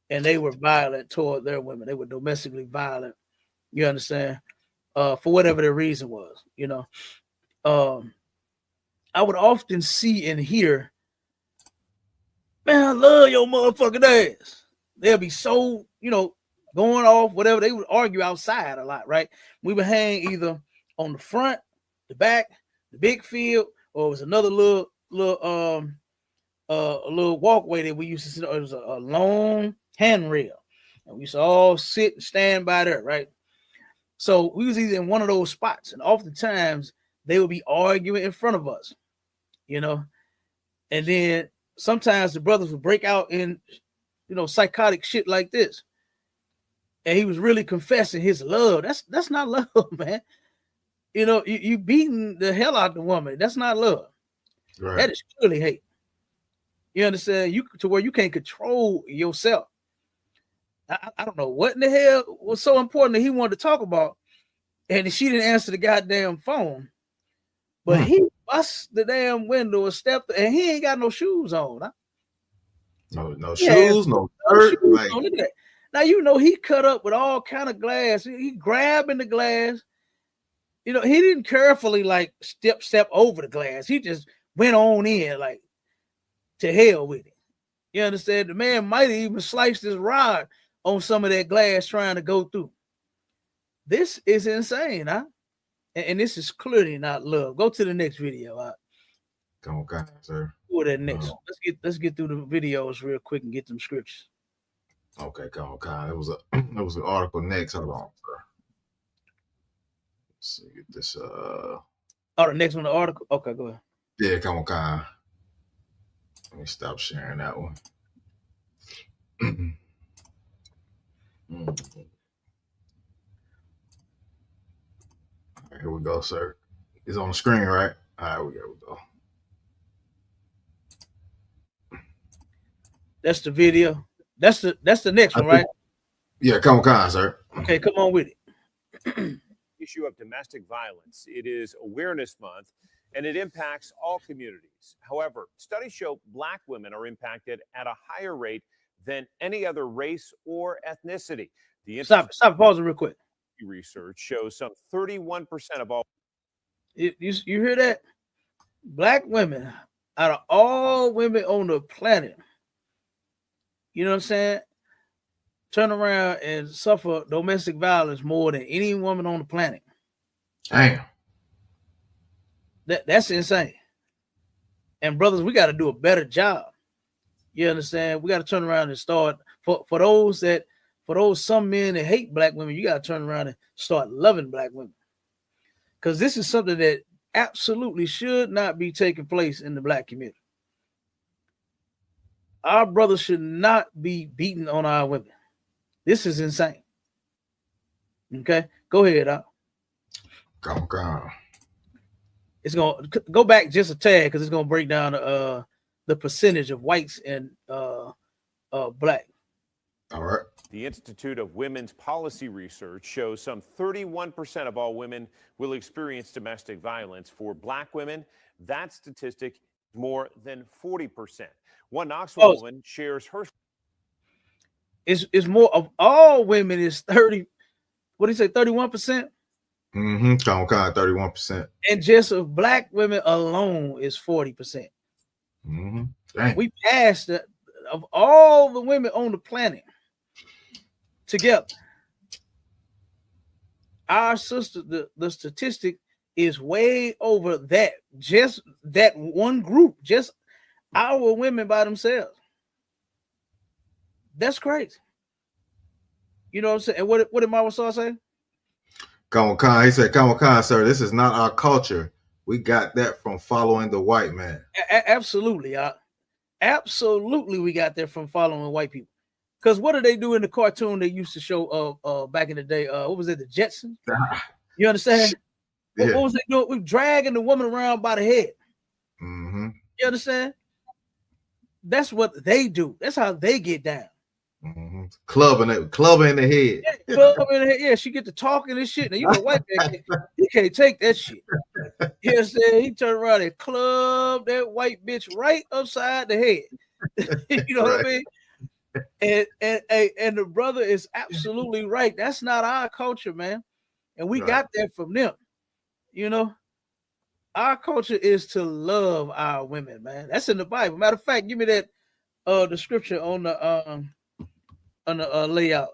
and they were violent toward their women. They were domestically violent. You understand? For whatever their reason was, you know. I would often see and hear, man, I love your motherfucking ass. They'll be so, you know, going off, whatever. They would argue outside a lot, right? We would hang either on the front, the back, the big field, or it was another little walkway that we used to sit on. It was a long handrail. And we used to all sit and stand by there, right? So we was either in one of those spots, and oftentimes they would be arguing in front of us, you know. And then sometimes the brothers would break out in, you know, psychotic shit like this. And he was really confessing his love. That's not love, man. You know, you beating the hell out of the woman. That's not love. Right. That is clearly hate. You understand? You to where you can't control yourself. I don't know what in the hell was so important that he wanted to talk about, and she didn't answer the goddamn phone. But he bust the damn window and stepped, and he ain't got no shoes on. Huh? No shoes, no shirt. Shoes Like, on. Look at that. Now you know he cut up with all kind of glass. He grabbing the glass. You know, he didn't carefully like step over the glass. He just went on in like to hell with it. You understand? The man might have even sliced his rod on some of that glass trying to go through. This is insane, huh? And this is clearly not love. Go to the next video. come on, sir. Go to that next. Let's get through the videos real quick and get them scriptures. Okay, come on. It was an article next. Hold on, sir. Let's see, get this. Oh, the next one, the article. Okay, go ahead. Yeah, come on. Let me stop sharing that one. Right, here we go, sir. It's on the screen, right? All right, we go. That's the video. That's the next one, right? Yeah, come on, sir. Okay, come on with it. Issue of domestic violence. It is Awareness Month, and it impacts all communities. However, studies show Black women are impacted at a higher rate than any other race or ethnicity. Stop pausing real quick. Research shows some 31% of all. You hear that? Black women, out of all women on the planet, you know what I'm saying, turn around and suffer domestic violence more than any woman on the planet. Damn. That's insane. And brothers, we got to do a better job. You understand? We got to turn around and start for those some men that hate Black women. You got to turn around and start loving Black women, because this is something that absolutely should not be taking place in the Black community. Our brothers should not be beating on our women. This is insane. Okay, go ahead. Come on. It's gonna go back just a tad because it's gonna break down the percentage of whites and black. All right. The Institute of Women's Policy Research shows some 31% of all women will experience domestic violence. For black women, that statistic more than 40%. One Knoxville woman shares her. It's more of all women is 30. What do you say? 31%. Mm-hmm. Come on, 31%. And just of black women alone is 40%. Mm-hmm. Dang. We passed that of all the women on the planet together. Our sister, the statistic is way over that. Just that one group, just our women by themselves. That's crazy. You know what I'm saying? And what did Mama Saw say? Come on, Khan. He said, "Come on, Khan, sir. This is not our culture. We got that from following the white man." Absolutely, absolutely, we got that from following white people. Because what did they do in the cartoon they used to show back in the day? What was it, the Jetsons? You understand? Yeah. What was they doing? We dragging the woman around by the head. Mm-hmm. You understand? That's what they do. That's how they get down. Mm-hmm. Clubbing in the head. Yeah, club in the head. Yeah, she get to talking and shit. Now you know white man, he can't take that shit. You understand? He turned around and clubbed that white bitch right upside the head. You know what I mean? And the brother is absolutely right. That's not our culture, man. And we got that from them. You know, our culture is to love our women, man. That's in the Bible. Matter of fact, give me that the scripture on the layout.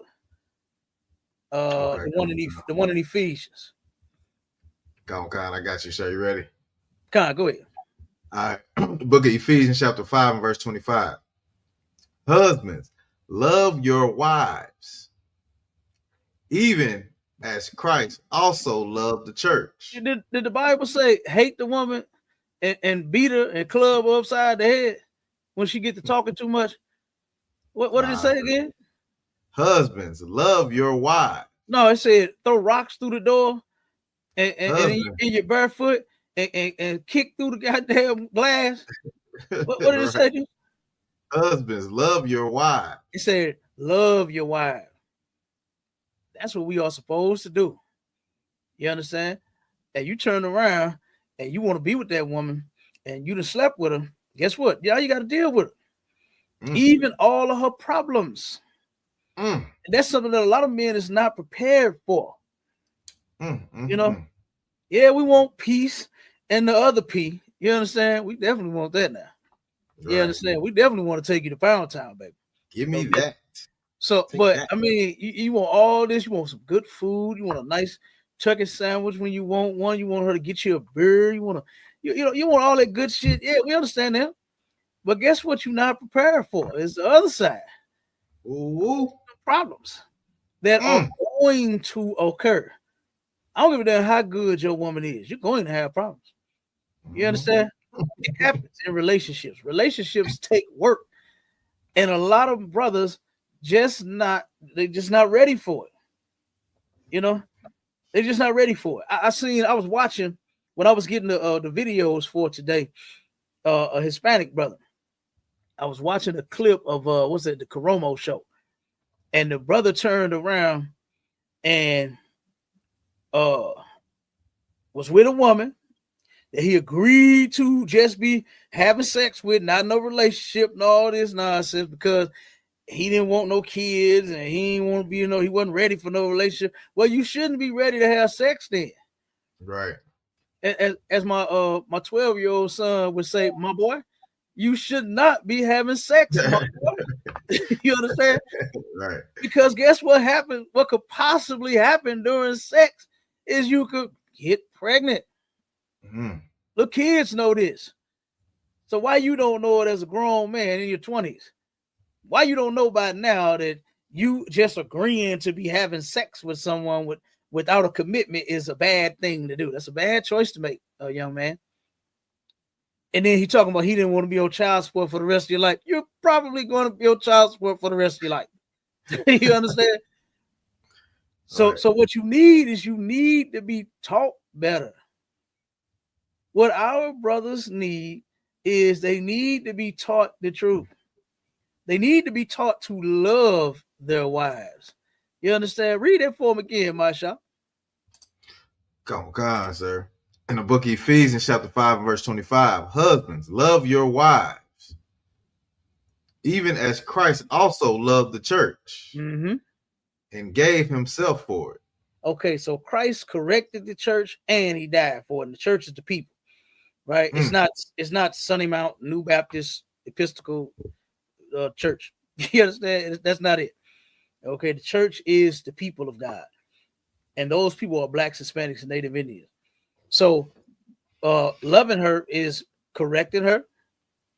The one in Ephesians. Come on, Khan. I got you, sir. You ready? Khan, go ahead. All right. Book of Ephesians, chapter 5, and verse 25. Husbands, love your wives, even as Christ also loved the church. Did the Bible say hate the woman and beat her and club her upside the head when she get to talking too much? What did it say again? Husbands, love your wives. No, it said throw rocks through the door and in your barefoot and kick through the goddamn glass. What did it say? Husbands, love your wives. It said love your wife. That's what we are supposed to do. You understand? And you turn around and you want to be with that woman and you done slept with her. Guess what? Yeah, you got to deal with her. Even all of her problems. And that's something that a lot of men is not prepared for. You know? Yeah, we want peace and the other P. You understand? We definitely want that now. Right. You understand? We definitely want to take you to Pound Town, baby. Give me that. So, but I mean, you want all this. You want some good food. You want a nice turkey sandwich when you want one. You want her to get you a beer. You want to, you want all that good shit. Yeah, we understand that. But guess what? You're not prepared for is the other side. Ooh. Problems that are going to occur. I don't give a damn how good your woman is. You're going to have problems. You understand? It happens in relationships. Relationships take work, and a lot of brothers they're just not ready for it. You know, they're just not ready for it. I was watching when I was getting the videos for today. A Hispanic brother. I was watching a clip of the Coromo show, and the brother turned around and was with a woman that he agreed to just be having sex with, not no relationship and all this nonsense, because he didn't want no kids and he didn't want to be, he wasn't ready for no relationship. Well, you shouldn't be ready to have sex then. Right. As my 12-year-old son would say, my boy, you should not be having sex, my boy. You understand? Right. Because guess what happened? What could possibly happen during sex is you could get pregnant. The kids know this. So why you don't know it as a grown man in your 20s? Why you don't know by now that you just agreeing to be having sex with someone without a commitment is a bad thing to do? That's a bad choice to make, young man. And then he talking about he didn't want to be on child support for the rest of your life. You're probably going to be on child support for the rest of your life. You understand? So Right. so what you need is you need to be taught better. What our brothers need is they need to be taught the truth. They need to be taught to love their wives. You understand? Read that for them again, Masha. Come on, sir. In the book of Ephesians, chapter 5, and verse 25, husbands, love your wives, even as Christ also loved the church Mm-hmm. and gave himself for it. Okay, so Christ corrected the church and he died for it. And the church is the people, right? It's not Sunny Mount New Baptist Episcopal Church. You understand? That's not it. Okay, the church is the people of God, and those people are blacks, Hispanics, and Native Indians. So, loving her is correcting her,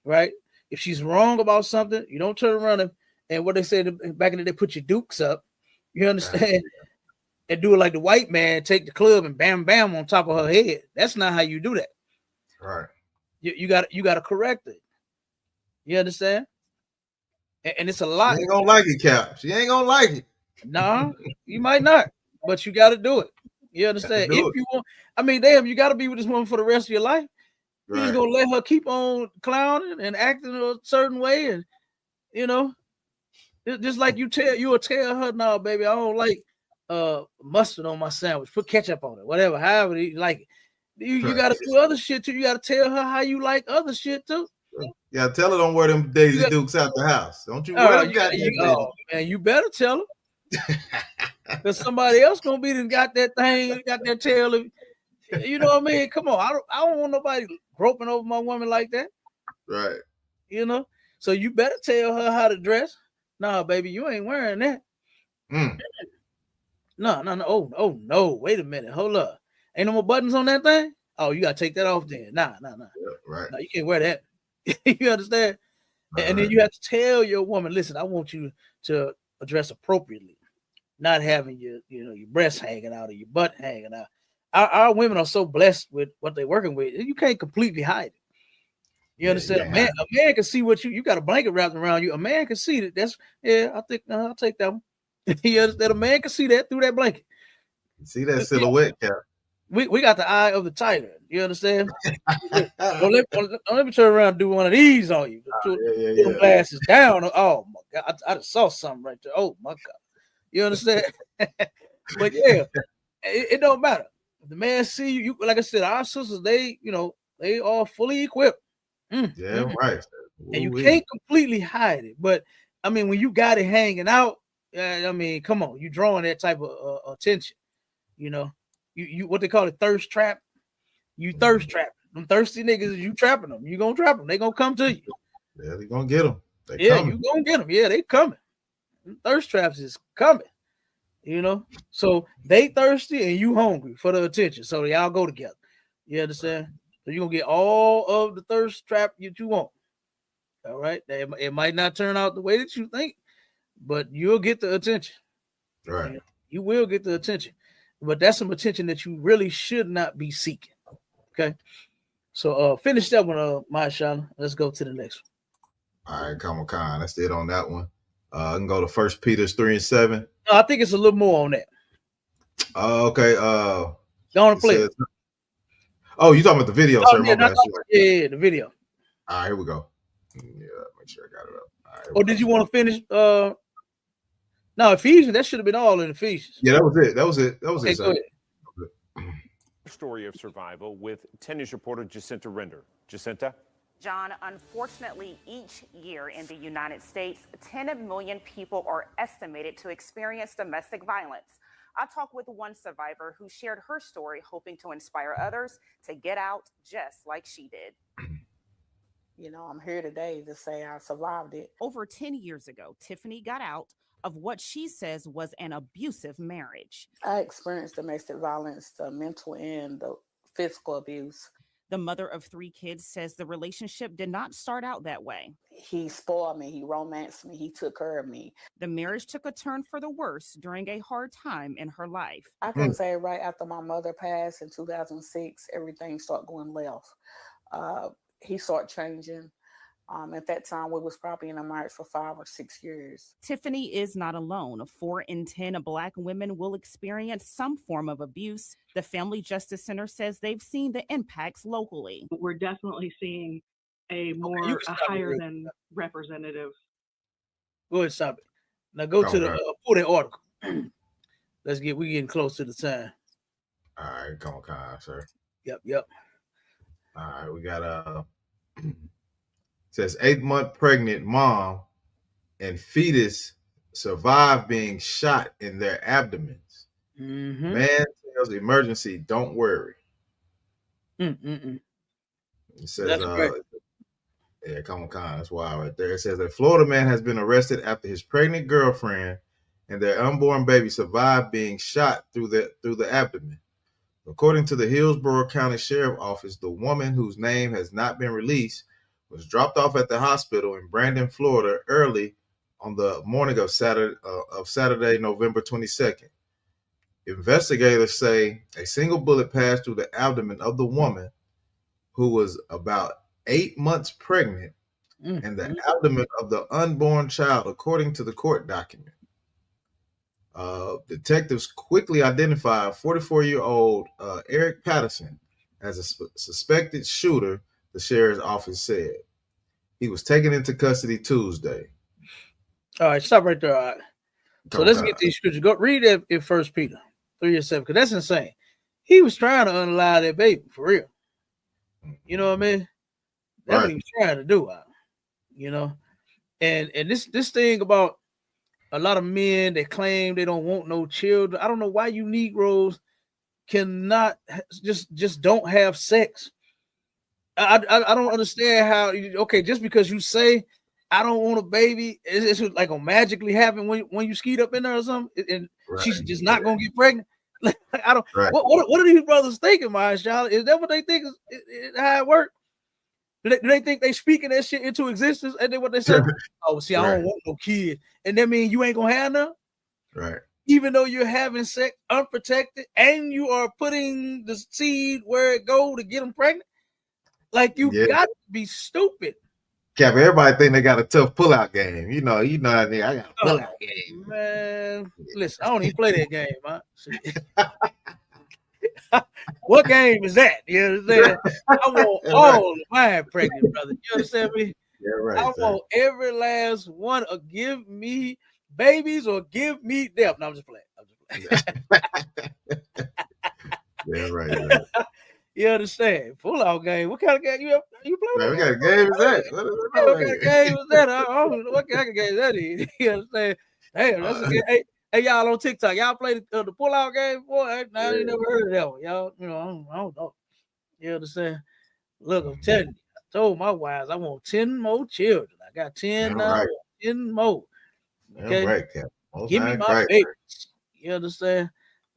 right? If she's wrong about something, you don't turn around and what they said back in the day, put your dukes up. You understand? And do it like the white man, take the club and bam, bam on top of her head. That's not how you do that. Right. You got to correct it. You understand? And it's a She lot. ain't gonna like it, Cap. She ain't gonna like it. Nah, you might not, but you got to do it. You understand? Do If it. you want, I mean, damn, you got to be with this woman for the rest of your life. You just Right. gonna let her keep on clowning and acting a certain way, and you know, just like you'll tell her, no, baby, I don't like mustard on my sandwich. Put ketchup on it, whatever, however you like it. You Right. got to do other shit too. You got to tell her how you like other shit too. Yeah, tell her don't wear them Daisy got, Dukes out the house. Don't you wear them goddamn oh man, you better tell her because somebody else gonna be done got that thing, got that tail. You know what I mean? Come on, I don't want nobody groping over my woman like that. Right. You know, so you better tell her how to dress. Nah, baby, you ain't wearing that. Mm. No. Oh no. Wait a minute. Hold up. Ain't no more buttons on that thing? Oh, you gotta take that off then. Nah. Yeah, right. No, you can't wear that. You understand? Right. And then you have to tell your woman, listen, I want you to dress appropriately, not having your breasts hanging out or your butt hanging out. Our women are so blessed with what they're working with. You can't completely hide it. You understand? Yeah, A man can see what you got a blanket wrapped around you. A man can see that. That's I think I'll take that one. You understand? A man can see that through that blanket. See that silhouette, Cap. We got the eye of the tiger. You understand? Don't let me turn around and do one of these on you. Put them glasses down. Oh my God, I just saw something right there. Oh my God, you understand? But yeah, it don't matter. If the man see you, like I said, our sisters, they are fully equipped. Right. And you can't completely hide it. But I mean, when you got it hanging out, I mean, come on, you drawing that type of attention. You know, you what they call it, thirst trap. You thirst trap them thirsty niggas. You trapping them. You gonna trap them. They gonna come to you. Yeah, they gonna get them. You gonna get them. Yeah, they coming. Thirst traps is coming. You know, so they thirsty and you hungry for the attention. So y'all go together. You understand? So you're gonna get all of the thirst trap that you want. All right. It might not turn out the way that you think, but you'll get the attention. Right. You will get the attention. But that's some attention that you really should not be seeking. Okay. So finish that one, MAISHAAHLA. Let's go to the next one. All right, come on. That's it on that one. I can go to 1 Peter 3:7. No, I think it's a little more on that. Okay. Go on and play. Oh, you talking about the video, sir? Yeah, the video. All right, here we go. Yeah, make sure I got it up. All right, did you want to finish? No, Ephesians. That should have been all in Ephesians. Yeah, that was it. Okay, go ahead. Story of survival with 10 News reporter Jacinta Render. Jacinta? John, unfortunately, each year in the United States, 10 million people are estimated to experience domestic violence. I talked with one survivor who shared her story, hoping to inspire others to get out just like she did. You know, I'm here today to say I survived it. Over 10 years ago, Tiffany got out of what she says was an abusive marriage. I experienced domestic violence, the mental and the physical abuse. The mother of 3 kids says the relationship did not start out that way. He spoiled me. He romanced me. He took care of me. The marriage took a turn for the worse during a hard time in her life. I can say right after my mother passed in 2006, everything started going left. He started changing. At that time, we was probably in a marriage for 5 or 6 years. Tiffany is not alone. 4 in 10 Black women will experience some form of abuse. The Family Justice Center says they've seen the impacts locally. We're definitely seeing a You can a stop it higher real than representative. Go ahead, stop it. Now go to the Okay. pull that article. We getting close to the time. All right, come on, sir. Yep. All right, we got says 8-month pregnant mom and fetus survive being shot in their abdomens. Mm-hmm. Man tells emergency, don't worry. Mm-mm-mm. It says, That's great. yeah, come on, that's wild right there. It says a Florida man has been arrested after his pregnant girlfriend and their unborn baby survived being shot through the abdomen. According to the Hillsborough County Sheriff Office, the woman, whose name has not been released, was dropped off at the hospital in Brandon, Florida, early on the morning of Saturday, November 22nd. Investigators say a single bullet passed through the abdomen of the woman, who was about 8 months pregnant, and the abdomen of the unborn child, according to the court document. Detectives quickly identified 44-year-old Eric Patterson as a suspected shooter, the sheriff's office said. He was taken into custody Tuesday. All right, stop right there. All right. So let's get these scriptures. Go read it in 1 Peter 3:7, because that's insane. He was trying to unalive that baby for real. You know what I mean? That's what he was trying to do. You know, and this thing about a lot of men that claim they don't want no children. I don't know why you Negroes cannot just don't have sex. I don't understand how. Okay, just because you say I don't want a baby, it's like gonna magically happen when you skeet up in there or something, and she's just not gonna get pregnant. I don't. Right. What are these brothers thinking, MAISHAAHLA? Is that what they think is how it works? Do they think they speaking that shit into existence? And then what they say? Oh, see, I don't want no kid, and that means you ain't gonna have none. Right. Even though you're having sex unprotected, and you are putting the seed where it go to get them pregnant. Like you got to be stupid. Cap, everybody think they got a tough pullout game. You know, I got a pullout game. Man, listen, I don't even play that game, man. What game is that? You understand? I want all of mine pregnant, brother. You understand me? Yeah, right. I want every last one of give me babies or give me death. No, I'm just playing. Yeah, right. You understand? Full out game. What kind of game you play? Man, what kind of game is that? What kind of game is that? I don't know what kind of game that is. You understand? Damn, that's a good. Hey, y'all on TikTok, y'all play the pull out game before? I ain't never heard of that one. Y'all, I don't know. You understand? Look, I'm telling you, I told my wives I want 10 more children. I got 10 now, right. 10 more. Okay, right, Cap. Give me my babies. You understand?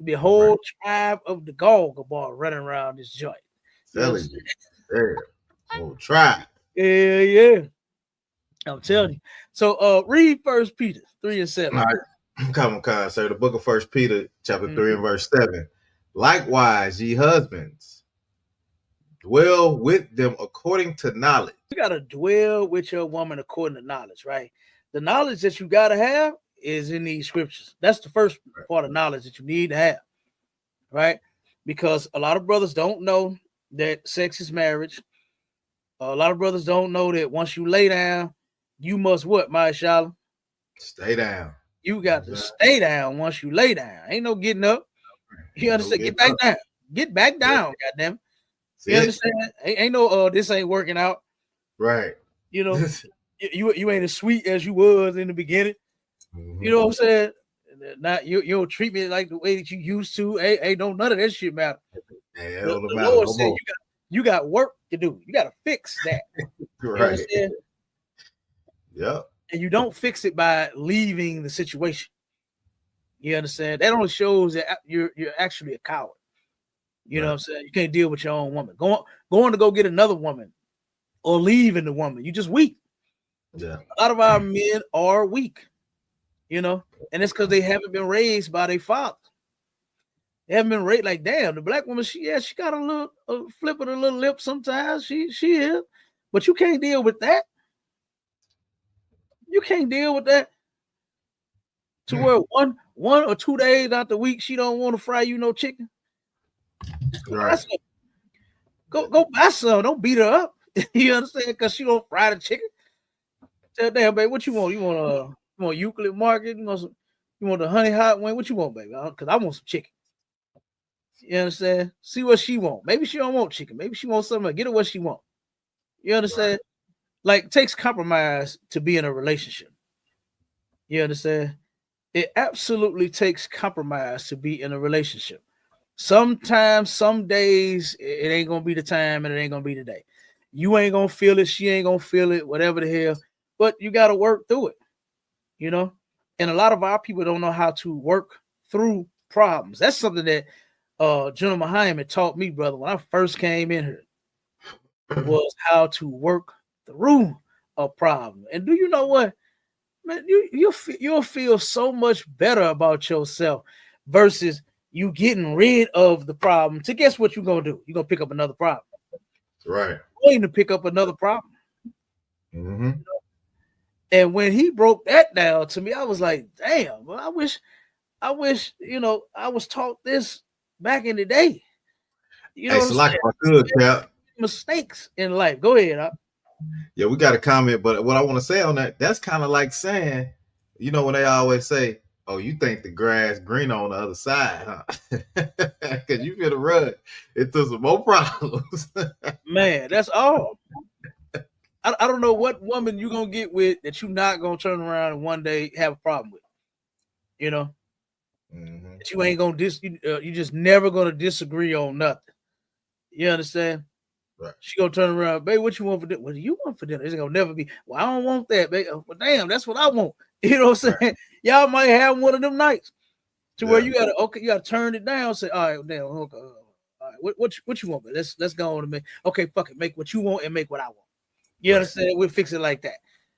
Be a whole tribe of the GABAR running around this joint. Telling you. There. Whole tribe. Yeah. I'm telling you. So read 1 Peter 3:7. All right. Come on, sir. The book of 1 Peter, chapter 3 and verse 7. Likewise, ye husbands, dwell with them according to knowledge. You gotta dwell with your woman according to knowledge, right? The knowledge that you gotta have is in these scriptures. That's the first part of knowledge that you need to have, right? Because a lot of brothers don't know that sex is marriage. A lot of brothers don't know that once you lay down, you must what, MAISHAAHLA? Stay down. You got to stay down once you lay down. Ain't no getting up. You understand? Get back down. Get back down, goddamn. You understand? Ain't no this ain't working out. Right. You know, you ain't as sweet as you was in the beginning. You know what I'm saying? Not you don't treat me like the way that you used to. Hey, don't none of that shit matter. The Lord said you got work to do. You got to fix that. Right. You understand? Yep. And you don't fix it by leaving the situation. You understand? That only shows that you're actually a coward. You know what I'm saying? You can't deal with your own woman. Going to go get another woman or leaving the woman. You just weak. Yeah. A lot of our men are weak. You know, and it's because they haven't been raised by their father. They haven't been raised like, damn, the black woman, she got a little flip of the little lip sometimes. She is, but you can't deal with that. You can't deal with that. To where one or 2 days out the week she don't want to fry you no chicken. Just go buy some. Go buy some. Don't beat her up. You understand? Because she don't fry the chicken. Tell damn baby, what you want? You want Euclid Market? You want the honey hot wing? What you want, baby? Because I want some chicken. You understand? See what she want. Maybe she don't want chicken. Maybe she wants something. Get her what she want. You understand? Right. Like, it takes compromise to be in a relationship. You understand? It absolutely takes compromise to be in a relationship. Sometimes, some days, it ain't gonna be the time and it ain't gonna be the day. You ain't gonna feel it, she ain't gonna feel it, whatever the hell. But you gotta work through it, you know. And a lot of our people don't know how to work through problems. That's something that General Muhammad taught me, brother, when I first came in here, was how to work through a problem. And do you know what? Man, you'll feel so much better about yourself versus you getting rid of the problem. To guess what you're gonna do? You're gonna pick up another problem. Right. Waiting to pick up another problem. Mm-hmm. And when he broke that down to me, I was like, damn, well, I wish, I was taught this back in the day. You know, hey, so like if I could, Cap. Mistakes in life. Go ahead. Yeah, we got a comment, but what I want to say on that's kind of like saying, you know, when they always say, oh, you think the grass green on the other side, huh? Because you finna run into some more problems. Man, that's all. I don't know what woman you're going to get with that you're not going to turn around and one day have a problem with. You know? Mm-hmm. That you ain't going to you just never going to disagree on nothing. You understand? Right. She gonna turn around, babe. What you want for dinner? What do you want for dinner? It's gonna never be. Well, I don't want that, babe. Well, damn, that's what I want. You know what I'm saying? Right. Y'all might have one of them nights to where you gotta turn it down. Say, all right, damn, okay, all right, what you want? Babe? Let's go on and make. Okay, fuck it, make what you want and make what I want. You understand? We'll fix it like that.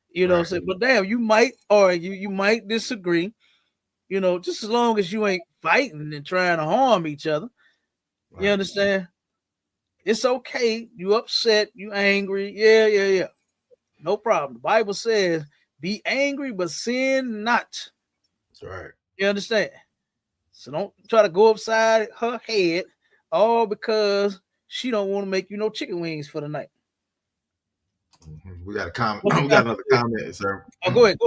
You know what I'm saying? But damn, you might argue, you might disagree. You know, just as long as you ain't fighting and trying to harm each other. Right. You understand? It's okay. You upset. You angry. Yeah. No problem. The Bible says, be angry, but sin not. That's right. You understand? So don't try to go upside her head all because she don't want to make you no chicken wings for the night. Mm-hmm. We got a comment. We got another comment, sir. Oh, go ahead.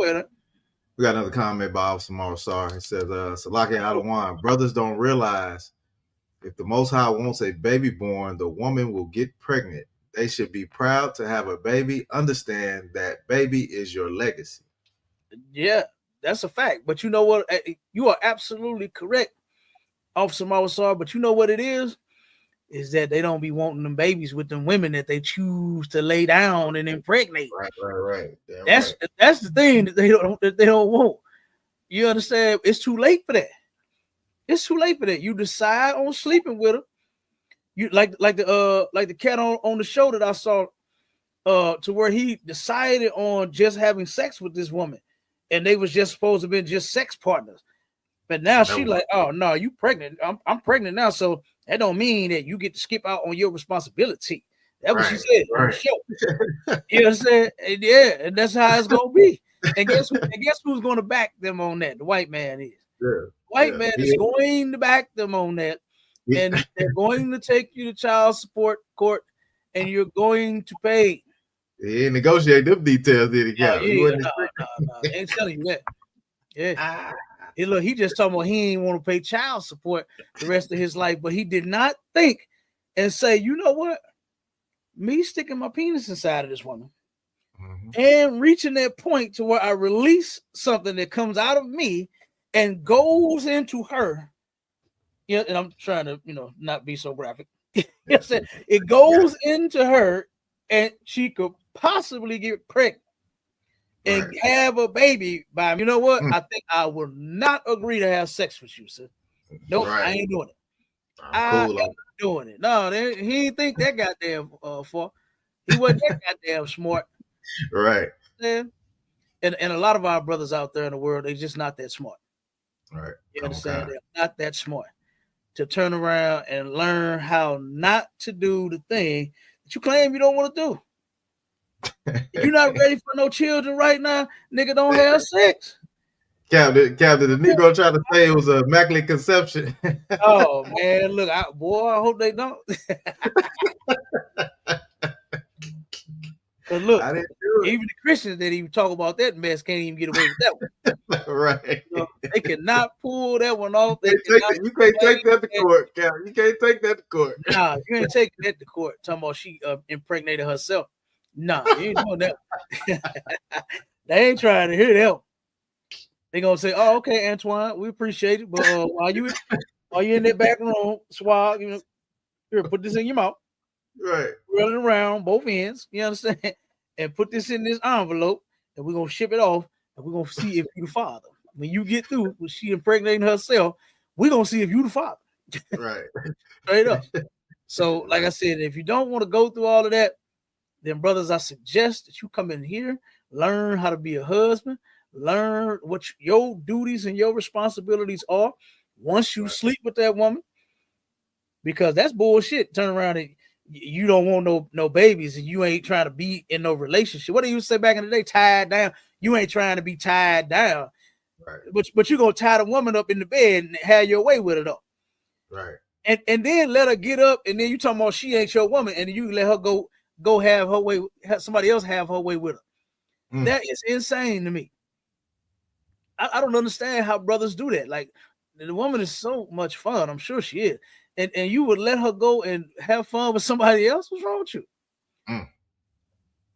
We got another comment by Officer Marsar. It says, Salaki Adawan, brothers don't realize if the Most High wants a baby born, the woman will get pregnant. They should be proud to have a baby. Understand that baby is your legacy. Yeah, that's a fact. But you know what? You are absolutely correct, Officer Marsar. But you know what it is? Is that they don't be wanting them babies with them women that they choose to lay down and impregnate. Right. That's the thing that they don't want. You understand? It's too late for that. It's too late for that. You decide on sleeping with her. You like the cat on the show that I saw, to where he decided on just having sex with this woman, and they was just supposed to be just sex partners. But now she like, oh no, you pregnant. I'm pregnant now, so that don't mean that you get to skip out on your responsibility. That's what she said on the show. You know what I'm saying? And yeah, and that's how it's gonna be. And guess who's gonna back them on that? The white man is. Yeah. White man is going to back them on that, and they're going to take you to child support court, and you're going to pay. He ain't negotiate them details, did he? No. Ain't telling you that. Yeah. Look, he just talking about he ain't want to pay child support the rest of his life, but he did not think and say, you know what? Me sticking my penis inside of this woman and reaching that point to where I release something that comes out of me and goes into her. Yeah, and I'm trying to, not be so graphic. It goes into her, and she could possibly get pregnant and have a baby by me. You know what? I think I will not agree to have sex with you, sir. Nope, I ain't doing it. I ain't doing it. No, he didn't think that goddamn far. He wasn't that goddamn smart. Right. And a lot of our brothers out there in the world, they're just not that smart. Right. You understand? They're not that smart to turn around and learn how not to do the thing that you claim you don't want to do. You're not ready for no children right now, nigga. Don't have sex. Captain, the Negro tried to say it was a immaculate conception. Oh man, look, I hope they don't. Cause look, I didn't do even the Christians that even talk about that mess can't even get away with that one. it. Right. You know, they cannot pull that one off. You can't take that to court, Captain. You can't take that to court. Nah, you ain't taking that to court. Talking about she impregnated herself. Nah, you ain't doing that. They ain't trying to hear that. They gonna say, "Oh, okay, Antoine, we appreciate it, but while you in that back room, swab, you know, here, put this in your mouth, Right. run it around both ends. You understand? And put this in this envelope, and we're gonna ship it off, and we're gonna see if you the father. When you get through with she impregnating herself, we're gonna see if you the father." Right. Straight up. So, like I said, if you don't want to go through all of that, then brothers, I suggest that you come in here, learn how to be a husband, learn what your duties and your responsibilities are once you sleep with that woman, because that's bullshit. Turn around and you don't want no babies, and you ain't trying to be in no relationship. What do you say back in the day? Tied down. You ain't trying to be tied down, Right. But you're gonna tie the woman up in the bed and have your way with it up. Right. And then let her get up, and then you talking about she ain't your woman, and you let her go have her way, have somebody else have her way with her. That is insane to me. I don't understand how brothers do that. Like, the woman is so much fun. I'm sure she is. And you would let her go and have fun with somebody else? What's wrong with you?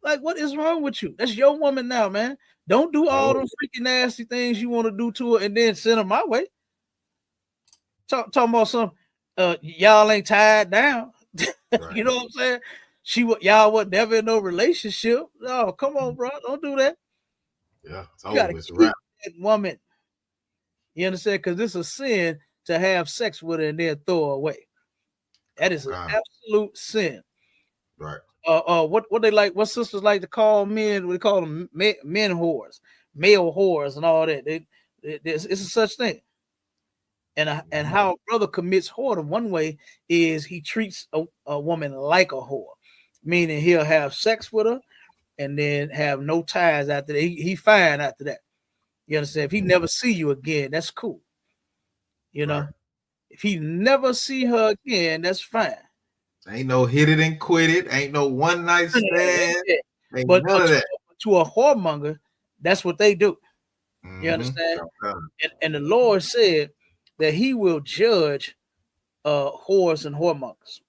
Like, what is wrong with you? That's your woman now, man. Don't do all those freaking nasty things you want to do to her and then send her my way. Talking about some y'all ain't tied down. Right. You know what I'm saying? Y'all was never in no relationship. Oh, come on, bro. Don't do that. Yeah, it's You gotta over. It's keep wrap. that woman. You understand? Because it's a sin to have sex with her and then throw her away. That is an absolute sin. Right. What they like? What sisters like to call men? We call them men whores, male whores, and all that. It's a such thing. And how a brother commits whoredom one way is he treats a woman like a whore, meaning he'll have sex with her and then have no ties after that. He fine after that. You understand? If he never see you again, that's cool. You know, if he never see her again, that's fine. Ain't no hit it and quit it. Ain't no one night stand. Ain't But none of that. To a whoremonger, that's what they do. You understand? And the Lord said that He will judge whores and whoremongers.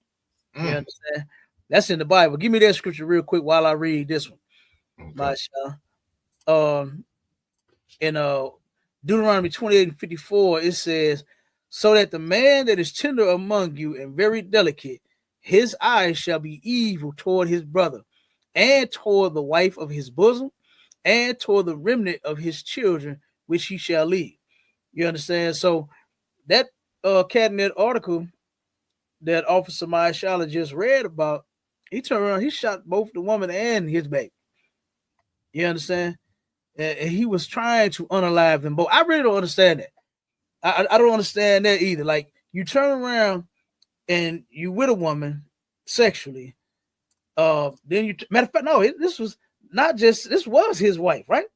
You understand? That's in the Bible. Give me that scripture real quick while I read this one. In Deuteronomy 28:54, it says, "So that the man that is tender among you and very delicate, his eyes shall be evil toward his brother, and toward the wife of his bosom, and toward the remnant of his children, which he shall leave." You understand? So that cabinet article that Officer MAISHAAHLA just read about, he turned around, he shot both the woman and his baby. You understand? And he was trying to unalive them both. I really don't understand that. I don't understand that either. Like, you turn around and you with a woman sexually, then you matter of fact, no, this was not just, this was his wife, right?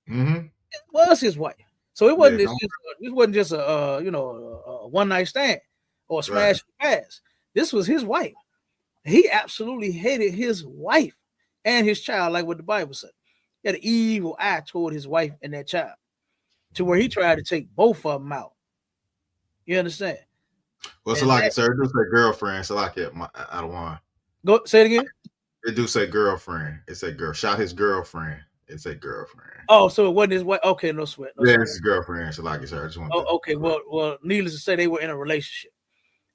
It was his wife. So it wasn't just a one night stand or a smash pass. This was his wife. He absolutely hated his wife and his child, like what the Bible said. He had an evil eye toward his wife and that child, to where he tried to take both of them out. You understand? Well, Salaki, sir, it do say girlfriend. Salaki, I don't want. Go say it again. It do say girlfriend. It say girl. Shot his girlfriend. It say girlfriend. Oh, so it wasn't his wife. Okay, no sweat. No sweat. It's his girlfriend. Salaki, sir. I just want. Okay. Well, needless to say, they were in a relationship.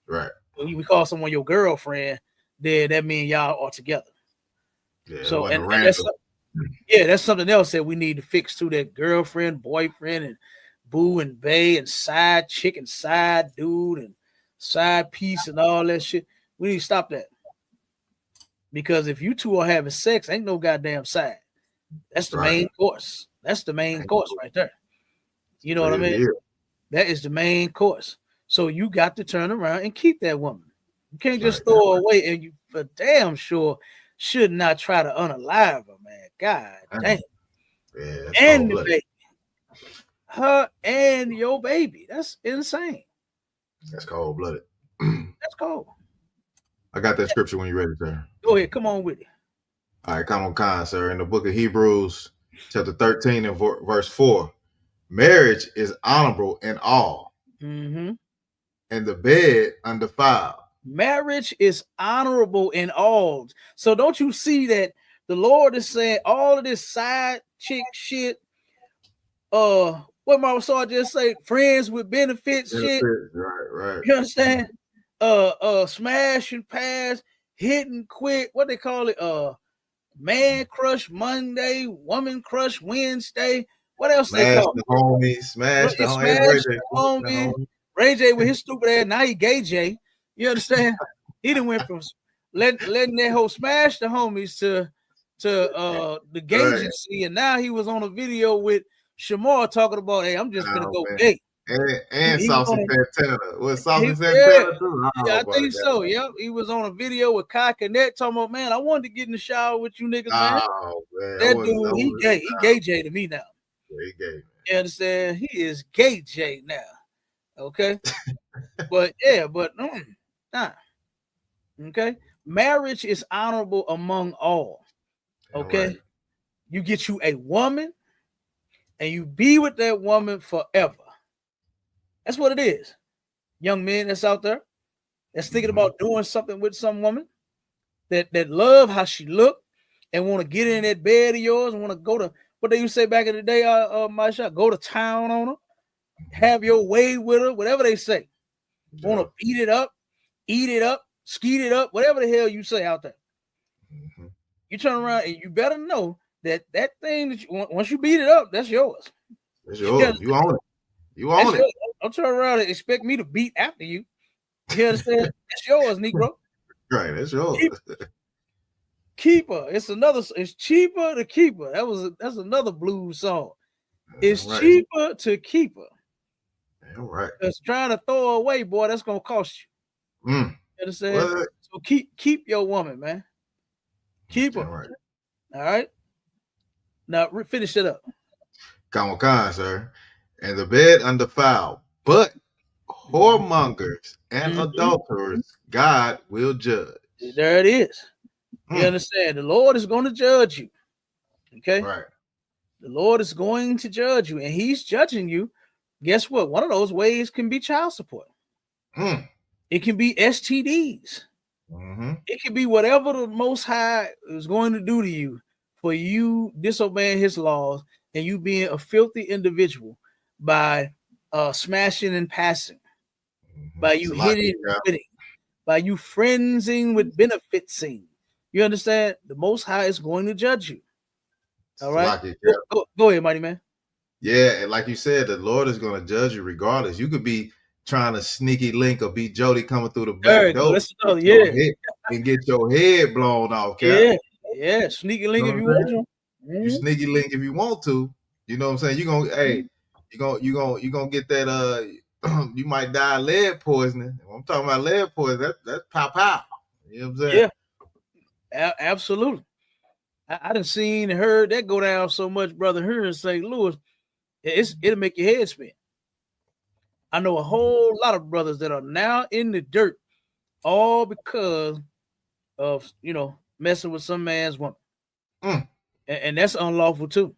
Right. When we call someone your girlfriend, then that means y'all are together. Yeah. So and that's something else that we need to fix too. That girlfriend, boyfriend, and boo and bae and side chick and side dude and side piece and all that shit. We need to stop that. Because if you two are having sex, ain't no goddamn side. That's the main course. That's the main course right there. You know what I mean? That is the main course. So you got to turn around and keep that woman. You can't just throw her away, and you for damn sure should not try to unalive her, man. God damn. Yeah, And the baby. Her and your baby. That's insane. That's cold blooded. That's cold. I got that scripture when you're ready, sir. Go ahead. Come on with it. All right, come on, Khan, sir. In the book of Hebrews, chapter 13 and verse 4, marriage is honorable in all, Mm-hmm. and the bed undefiled. Marriage is honorable in all. So don't you see that the Lord is saying all of this side chick shit, what Mama Saw just say, friends with benefits shit. Right. You understand? Smash and pass, hit and quit, what they call it, man crush Monday, woman crush Wednesday. What else they call it? Smash the homie. Ray J with his stupid ass. Now he gay J. You understand? He done went from letting that whole smash the homies to the gay agency, and now he was on a video with Shamar talking about, hey, I'm just gonna go gay. And Saucy Santana. Was Saucy Santana too? Yeah, I think so. Yep. He was on a video with Kai Connect talking about, man, I wanted to get in the shower with you niggas, man. Oh, man. That dude, he gay. He gay J to me now. Yeah, he gay. Man. You understand? He is gay J now. Okay. But yeah, but nah. Okay. Marriage is honorable among all. Okay. Right. You get you a woman and you be with that woman forever. That's what it is. Young men that's out there that's thinking about doing something with some woman that love how she look and want to get in that bed of yours and want to go to, what they used to say back in the day, MAISHAAHLA, go to town on her, have your way with her, whatever they say. Yeah. Want to beat it up, eat it up, skeet it up, whatever the hell you say out there. Mm-hmm. You turn around and you better know that thing that once you beat it up, that's yours. That's yours. You own it. You own it. Don't turn around and expect me to beat after you. You understand? That's yours, Negro. Right, that's yours. Keeper. It's cheaper to keep her. That's another blues song. It's cheaper to keep her. All right. Because trying to throw her away, boy, that's gonna cost you. You understand? What? So keep your woman, man. Keep her. All right. Now finish it up. Come on, sir. And the bed undefiled, but whoremongers and adulterers, God will judge. There it is. You understand? The Lord is going to judge you. Okay? Right. The Lord is going to judge you, and he's judging you. Guess what? One of those ways can be child support. It can be STDs. It can be whatever the Most High is going to do to you for you disobeying his laws and you being a filthy individual by smashing and passing, by you hitting and quitting, by you friendsing with benefitsing. You understand? The Most High is going to judge you. All right? Go ahead, mighty man. Yeah, and like you said, the Lord is going to judge you regardless. You could be trying to sneaky link or be Jody coming through the back door and get your head blown off. Yeah, sneaky link if you want to. You sneaky link if you want to. You know what I'm saying? You're gonna you're gonna get that you might die of lead poisoning. When I'm talking about lead poisoning, that's pow. You know what I'm saying? Yeah. Absolutely. I done seen and heard that go down so much, brother, here in St. Louis. It'll make your head spin. I know a whole lot of brothers that are now in the dirt, all because of messing with some man's woman, and that's unlawful too.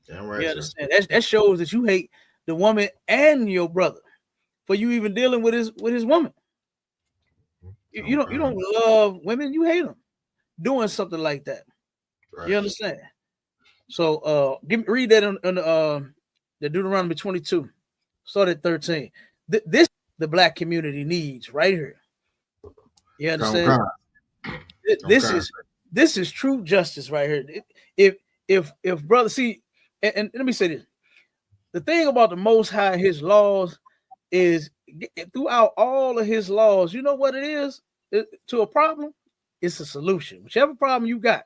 Right, you understand? That shows that you hate the woman and your brother for you even dealing with his woman. You don't love women, you hate them doing something like that. Right. You understand? So read that on the Deuteronomy 22. Start at 13. This the black community needs right here. You understand? This is true justice right here. If brother, see, and let me say this: the thing about the Most High, his laws is throughout all of his laws. You know what it is to a problem? It's a solution. Whichever problem you got,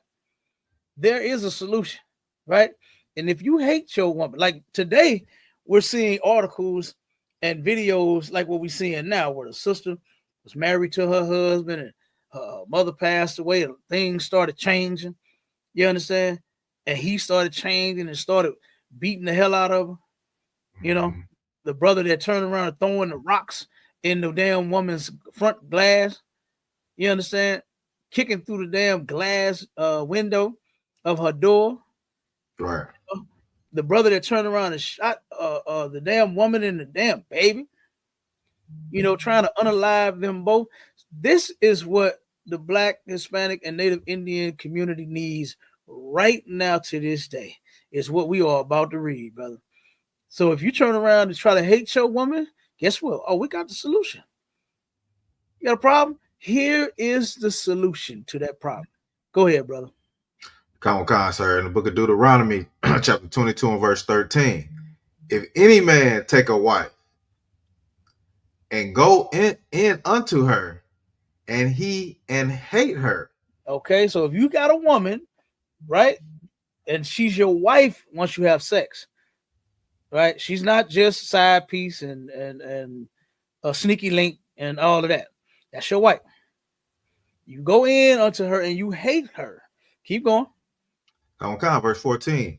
there is a solution, right? And if you hate your woman, like today, we're seeing articles and videos like what we're seeing now, where the sister was married to her husband, and her mother passed away, and things started changing. You understand? And he started changing and started beating the hell out of her. You know, the brother that turned around and throwing the rocks in the damn woman's front glass. You understand? Kicking through the damn glass window of her door. Right. The brother that turned around and shot the damn woman and the damn baby. You know, trying to unalive them both. This is what the Black, Hispanic, and Native Indian community needs right now to this day. Is what we are about to read, brother. So if you turn around and try to hate your woman, guess what? Oh, we got the solution. You got a problem? Here is the solution to that problem. Go ahead, brother. Come, sir. In the book of Deuteronomy, chapter 22 and verse 13. If any man take a wife and go in unto her, and hate her. Okay, so if you got a woman, right, and she's your wife once you have sex, right? She's not just side piece and a sneaky link and all of that. That's your wife. You go in unto her and you hate her. Keep going. Come, verse 14.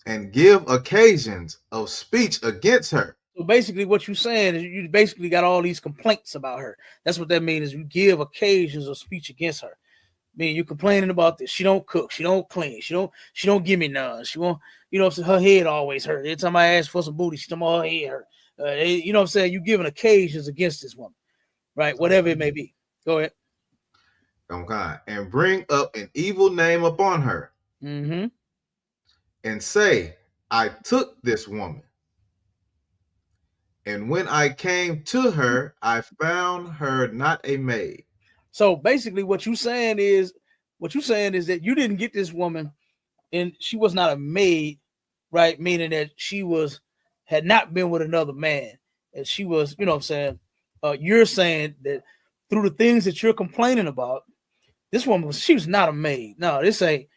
And give occasions of speech against her. So basically what you're saying is you basically got all these complaints about her. That's what that means, is you give occasions of speech against her. I mean, you're complaining about this. She don't cook. She don't clean. She don't give me none. She won't, you know, her head always hurt. Every time I ask for some booty, she tell me her head hurt. You know what I'm saying? You're giving occasions against this woman, right? Whatever it may be. Go ahead. Come, and bring up an evil name upon her. Mm-hmm. And say, I took this woman. And when I came to her, I found her not a maid. So basically what you're saying is that you didn't get this woman and she was not a maid, right? Meaning that she had not been with another man. And she was, you know what I'm saying? You're saying that through the things that you're complaining about, this woman she was not a maid. No, this ain't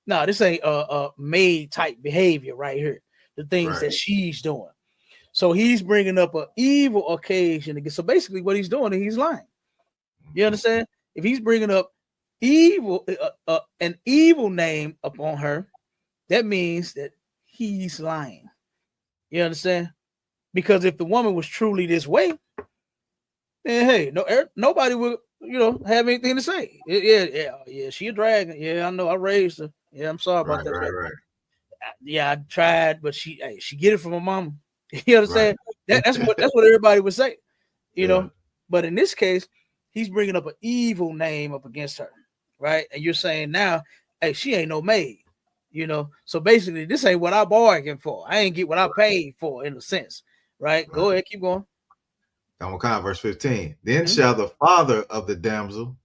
a maid type behavior right here. The things that she's doing. So he's bringing up an evil occasion again. So basically what he's doing is he's lying. You understand? If he's bringing up evil, an evil name upon her, that means that he's lying. You understand? Because if the woman was truly this way, then hey, nobody would, you know, have anything to say. Yeah, she a dragon. Yeah, I know. I raised her. Yeah, I'm sorry about that. Right. Yeah, I tried, but she get it from her mama. You understand? That's what everybody would say. You know, but in this case, he's bringing up an evil name up against her, right? And you're saying now, hey, she ain't no maid, you know. So basically, this ain't what I bargained for. I ain't get what I paid for, in a sense, right? Go ahead, keep going. Come, verse 15. Then shall the father of the damsel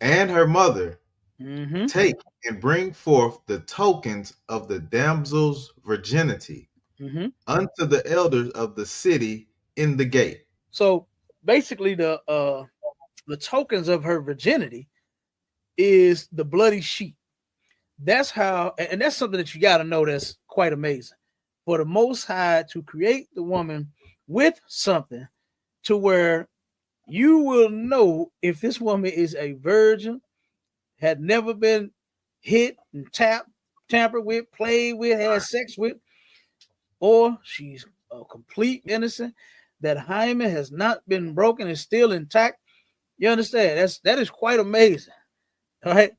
and her mother take and bring forth the tokens of the damsel's virginity unto the elders of the city in the gate. So basically, the tokens of her virginity is the bloody sheet. That's how, and that's something that you got to know that's quite amazing. For the Most High to create the woman with something to where you will know if this woman is a virgin, had never been hit and tampered with, played with, had sex with, or she's a complete innocent, that hymen has not been broken and still intact. You understand? That is quite amazing. All right.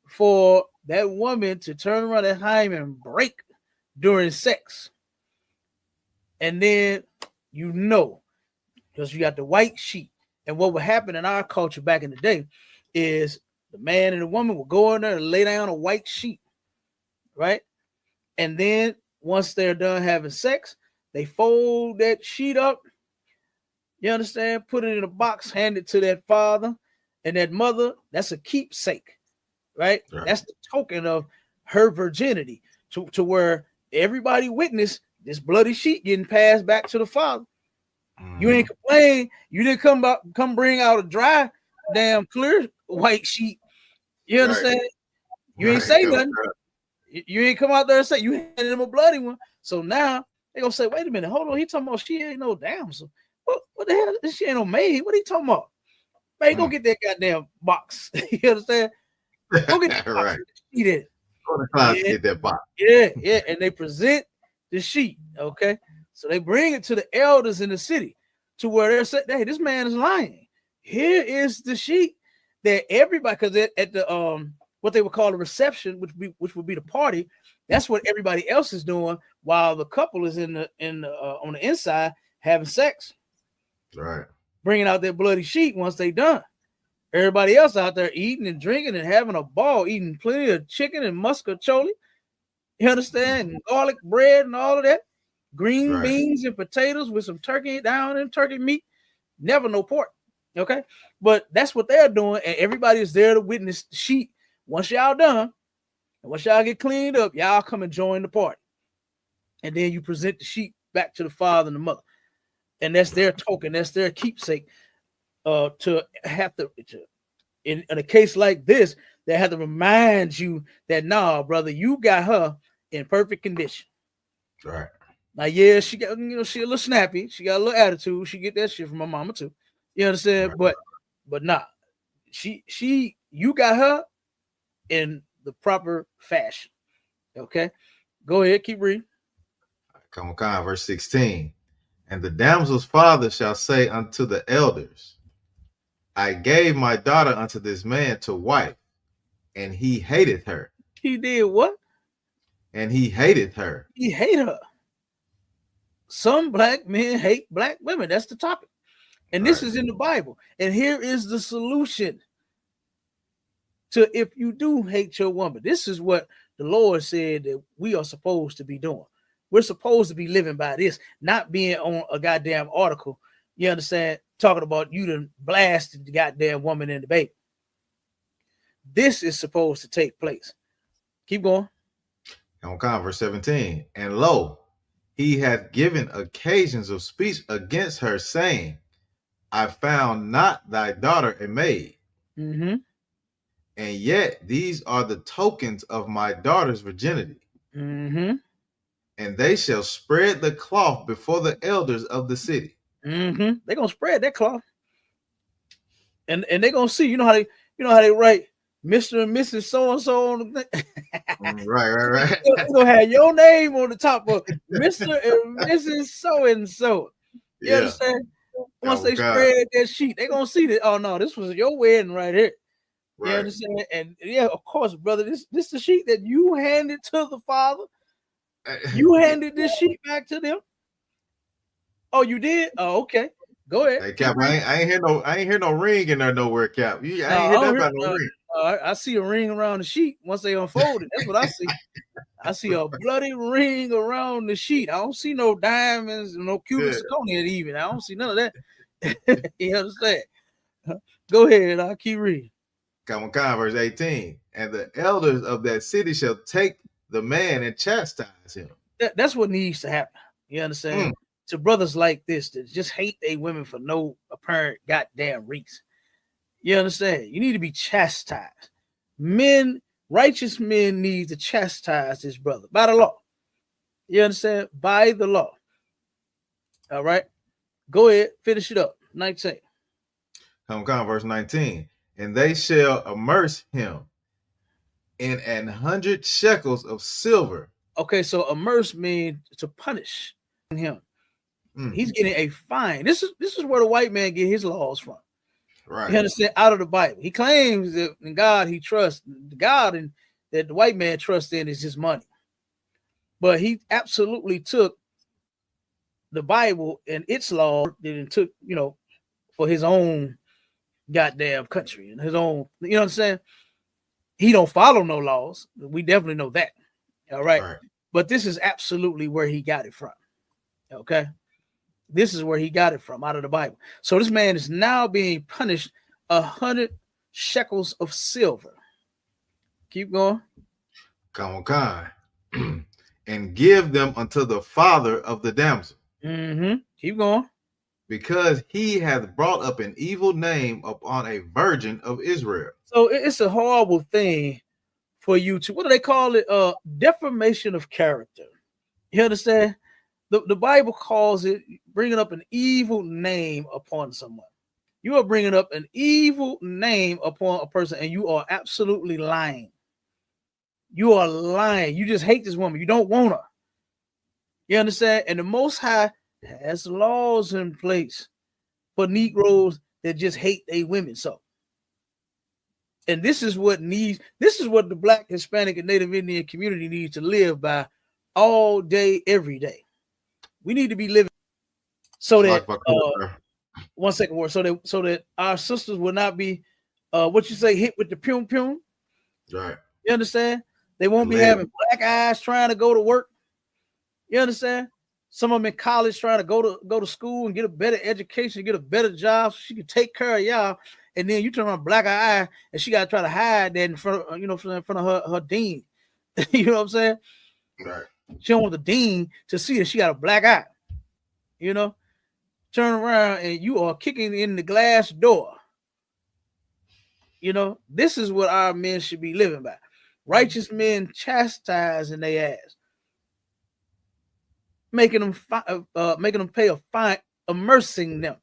For that woman to turn around that hymen and break during sex. And then you know, because you got the white sheet. And what would happen in our culture back in the day is the man and the woman will go in there and lay down a white sheet, right? And then once they're done having sex, they fold that sheet up. You understand? Put it in a box, hand it to that father and that mother. That's a keepsake, right? That's the token of her virginity to where everybody witnessed this bloody sheet getting passed back to the father. You ain't complain. You didn't come bring out a dry, damn clear white sheet. You understand? You ain't say nothing. You ain't come out there and say you handed him a bloody one. So now they gonna say, wait a minute, hold on. He talking about she ain't no damsel. What the hell? She ain't no maid. What are you talking about? Man, go get that goddamn box. You understand? Go get that box. Right. Eat it. Go to the closet Yeah. to get that box. Yeah. And they present the sheet. Okay. So they bring it to the elders in the city to where they're saying, hey, this man is lying. Here is the sheet that everybody, because at the what they would call the reception, which would be the party, that's what everybody else is doing while the couple is on the inside having sex. Right. Bringing out their bloody sheet once they done. Everybody else out there eating and drinking and having a ball, eating plenty of chicken and muscatoli. You understand? And garlic bread and all of that. Green beans and potatoes with some turkey down and turkey meat. Never no pork. Okay. But that's what they're doing. And everybody is there to witness the sheet. Once y'all done, and once y'all get cleaned up, y'all come and join the party. And then you present the sheet back to the father and the mother. And that's their token, that's their keepsake. To have to in a case like this, they have to remind you that nah, brother, you got her in perfect condition. Right. Now, yeah, she got, she a little snappy, she got a little attitude, she get that shit from my mama too. You understand? Right. But nah, you got her in the proper fashion. Okay, go ahead, keep reading. Come on, verse 16. And the damsel's father shall say unto the elders, I gave my daughter unto this man to wife, and he hated her. He did what? And he hated her. He hated her. Some black men hate black women. That's the topic. And this is in the Bible. And here is the solution to if you do hate your woman. This is what the Lord said that we are supposed to be doing. We're supposed to be living by this, not being on a goddamn article, you understand, talking about you done blasted the goddamn woman and the baby. This is supposed to take place. Keep going. On verse 17. And lo, he hath given occasions of speech against her, saying, I found not thy daughter a maid. Mm-hmm. And yet these are the tokens of my daughter's virginity. Mm-hmm. And they shall spread the cloth before the elders of the city. Mm-hmm. They're gonna spread that cloth. And they're gonna see, you know how they write Mr. and Mrs. So-and-so on the thing. Right. You're gonna have your name on the top of Mr. and Mrs. So-and-so. You understand? Once they spread that sheet, they're gonna see that, oh no, this was your wedding right here. You understand? And yeah, of course, brother, this is the sheet that you handed to the father. You handed this sheet back to them. Oh, you did? Oh, okay. Go ahead. Hey, Cap, I ain't hear no ring in there nowhere, Cap. I ain't hear that about no ring. I see a ring around the sheet once they unfold it. That's what I see. I see a bloody ring around the sheet. I don't see no diamonds, no cubic zirconia even. I don't see none of that. You understand? Go ahead. I'll keep reading. Come on, verse 18. And the elders of that city shall take the man and chastise him. That's what needs to happen. You understand? To brothers like this that just hate they women for no apparent goddamn reason. You understand? You need to be chastised. Men, righteous men need to chastise this brother by the law. You understand? By the law. All right. Go ahead. Finish it up. 19. Come on, verse 19. And they shall immerse him in 100 shekels of silver. Okay, so immerse means to punish him. He's getting a fine. This is where the white man get his laws from. Right. You understand? Out of the Bible. He claims that in God he trusts. The God and that the white man trusts in is his money. But he absolutely took the Bible and its law and took, for his own goddamn country and his own, you know what I'm saying? He don't follow no laws. We definitely know that. All right. But this is absolutely where he got it from. Okay. This is where he got it from, out of the Bible. So this man is now being punished 100 shekels of silver. Keep going. Come on. And give them unto the father of the damsel. Keep going. Because he hath brought up an evil name upon a virgin of Israel. So it's a horrible thing for you to, what do they call it? Defamation of character. You understand? The Bible calls it bringing up an evil name upon someone. You are bringing up an evil name upon a person, and you are absolutely lying. You are lying. You just hate this woman. You don't want her. You understand? And the Most High has laws in place for Negroes that just hate they women. So, and this is what the Black, Hispanic, and Native Indian community needs to live by all day, every day. We need to be living so that one second word, so that our sisters will not be what you say, hit with the pum pum. Right. You understand? They won't be having black eyes trying to go to work. You understand? Some of them in college trying to go to school and get a better education, get a better job so she can take care of y'all. And then you turn around black eye and she got to try to hide that in front of, in front of her dean. You know what I'm saying? Right. She don't want the dean to see that she got a black eye. You know? Turn around and you are kicking in the glass door. You know, this is what our men should be living by. Righteous men chastising their ass, making them pay a fine, immersing them.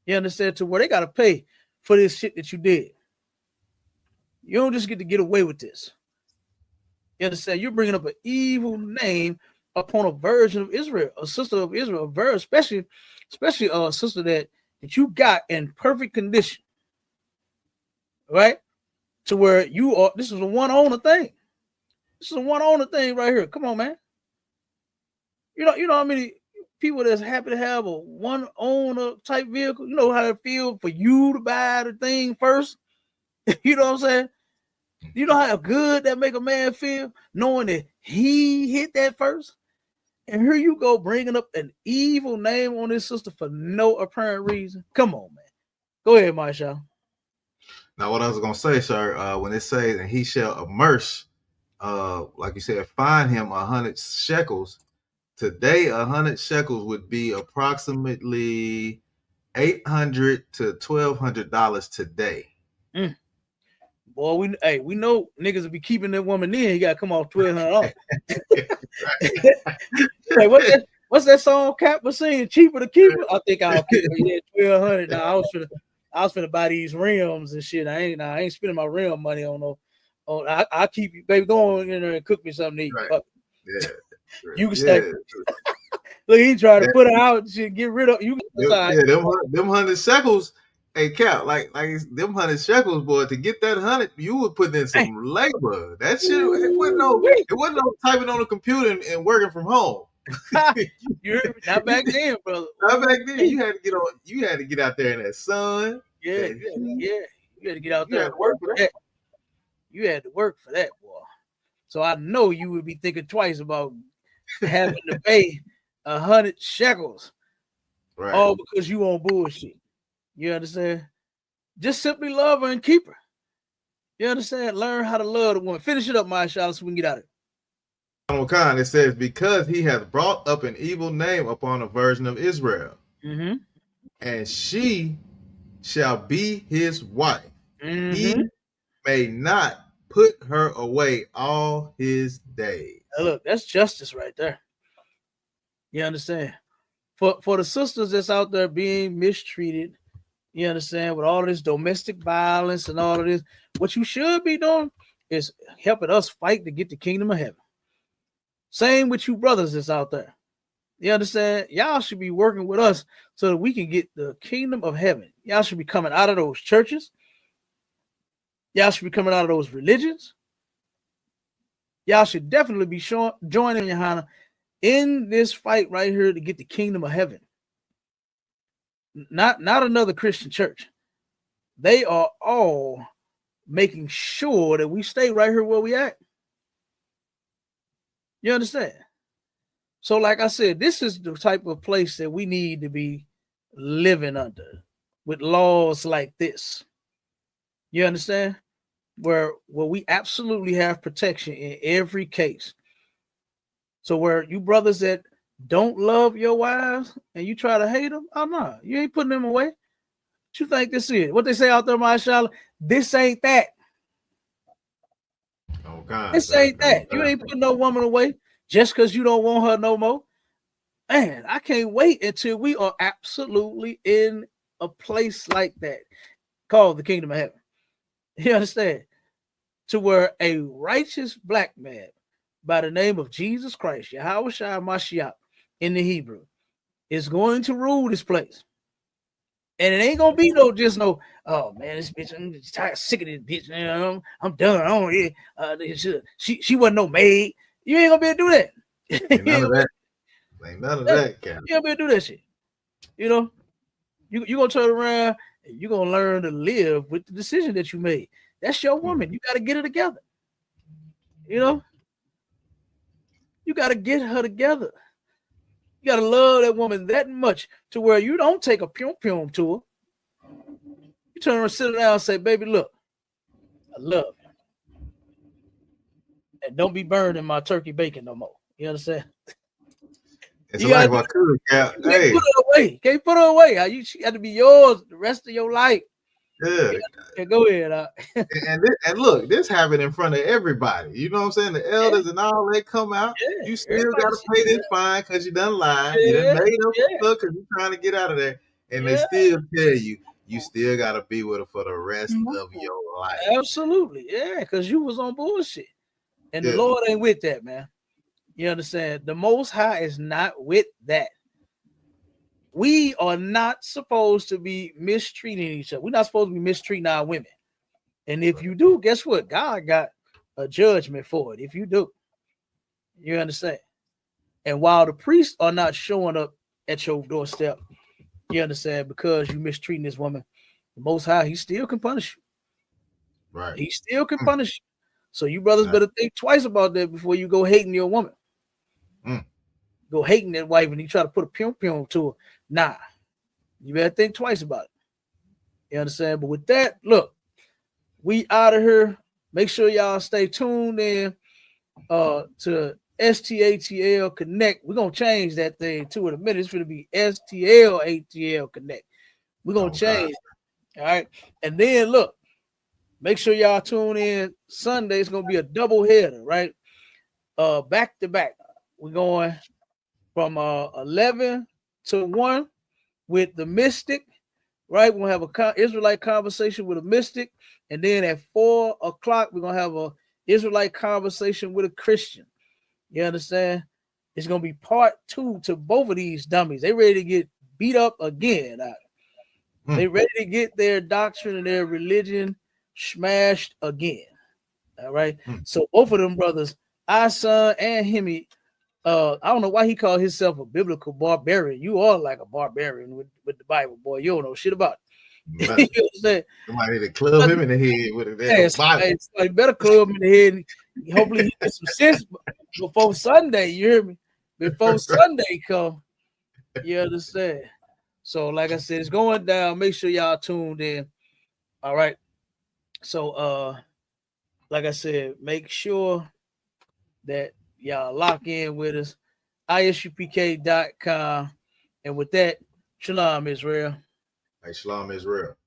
You understand? To where they got to pay for this shit that you did. You don't just get away with this. You understand? You're bringing up an evil name upon a virgin of Israel, a sister of Israel, especially a sister that you got in perfect condition, right? To where you are. This is a one owner thing. This is a one owner thing right here. Come on, man. You know how many people that's happy to have a one owner type vehicle. You know how it feels for you to buy the thing first. You know what I'm saying? You know how good that make a man feel knowing that he hit that first. And here you go bringing up an evil name on this sister for no apparent reason. Come on, man. Go ahead, MAISHAAHLA. Now, what I was gonna say, sir, when it says and he shall immerse, like you said, fine him 100 shekels. Today, 100 shekels would be approximately $800 to $1,200 today. Boy, we know niggas will be keeping that woman in. He got to come off $1,200. Like, what's that song Cap was singing? Cheaper to keep her? I think I'll keep her. Yeah, $1,200. Now I was finna buy these rims and shit. I ain't spending my rim money on no. I keep you, baby. Go on in there and cook me something to eat. Right. Yeah. You can stay. Look, he tried to put her out. Shit, get rid of you. Them 100 shekels. Hey, Cap, like them 100 shekels, boy. To get that 100, you would put in some labor. That shit, it wasn't no typing on the computer and working from home. You heard me? Not back then, brother. Not back then. You had to get out there in that sun. Yeah. You had to get out there and work for that. You had to work for that, boy. So I know you would be thinking twice about having to pay 100 shekels, right? All because you on bullshit. You understand? Just simply love her and keep her. You understand? Learn how to love the woman. Finish it up, MAISHAAHLA, so we can get out of it. It says, because he has brought up an evil name upon a virgin of Israel, and she shall be his wife. He may not put her away all his days. Now look, that's justice right there. You understand? For the sisters that's out there being mistreated, you understand, with all this domestic violence and all of this, what you should be doing is helping us fight to get the kingdom of heaven. Same with you brothers that's out there. You understand? Y'all should be working with us so that we can get the kingdom of heaven. Y'all should be coming out of those churches. Y'all should be coming out of those religions. Y'all should definitely be joining Johanna in this fight right here to get the kingdom of heaven. Not another Christian church. They are all making sure that we stay right here where we at. You understand? So, like I said, this is the type of place that we need to be living under with laws like this. You understand? Where we absolutely have protection in every case. So where you brothers that don't love your wives and you try to hate them, oh no, you ain't putting them away. What you think this is? What they say out there, MAISHAAHLA? This ain't that. Oh God, this ain't that. You ain't putting no woman away just because you don't want her no more. Man, I can't wait until we are absolutely in a place like that called the kingdom of heaven. You understand? To where a righteous black man by the name of Jesus Christ, Yahweh Shai Mashiach in the Hebrew, is going to rule this place. And it ain't gonna be no just no, oh man, this bitch, I'm just tired, sick of this bitch. Man, I'm done. I don't she wasn't no maid. You ain't gonna be able to do that. Ain't none of that. Ain't none of that, Cap. You ain't gonna be able to do that shit. You know, you gonna turn around and you're gonna learn to live with the decision that you made. That's your woman. You gotta get her together. You know, you gotta get her together. You gotta love that woman that much to where you don't take a pum to her. You turn around, sit down, and say, "Baby, look, I love you, and don't be burning my turkey bacon no more." You understand? It's like my cousin, Cap. Hey, put her away. Can't put her away. She got to be yours the rest of your life. Yeah. Go ahead. And look, this happened in front of everybody. You know what I'm saying? The elders and all that come out. Yeah, You still got to pay this fine because you done lied. You done made up stuff because you're trying to get out of there. And they still tell you, you still got to be with her for the rest of your life. Absolutely. Yeah, because you was on bullshit. And the Lord ain't with that, man. You understand? The Most High is not with that. We are not supposed to be mistreating each other. We're not supposed to be mistreating our women. And if you do, guess what? God got a judgment for it. If you do, you understand? And while the priests are not showing up at your doorstep, you understand, because you mistreating this woman, the Most High, he still can punish you. Right. He still can punish you. So you brothers better think twice about that before you go hating your woman. Go hating that wife and you try to put a pum to her. Nah, you better think twice about it. You understand? But with that, look, we out of here. Make sure y'all stay tuned in to STATL Connect. We're gonna change that thing too in a minute. It's gonna be STLATL Connect. We're gonna change. All right. And then look, make sure y'all tune in Sunday. It's gonna be a double header, right? Back to back. We're going from 11 to 1 with the mystic, right? We're gonna have a Israelite conversation with a mystic, and then at 4 o'clock we're gonna have a Israelite conversation with a Christian. You understand? It's gonna be part 2 to both of these dummies. They ready to get beat up again. They ready to get their doctrine and their religion smashed again. All right. So both of them brothers, our son and Hemi, I don't know why he called himself a biblical barbarian. You are like a barbarian with the Bible, boy. You don't know shit about it. You know what I'm saying? Somebody to club him in the head with a Bible. Somebody better club him in the head. And hopefully he gets some sense before Sunday. You hear me? Before Sunday come. You understand? So, like I said, it's going down. Make sure y'all tuned in. All right. So, like I said, make sure that y'all lock in with us. ISUPK.com. And with that, Shalom, Israel. Hey, Shalom, Israel.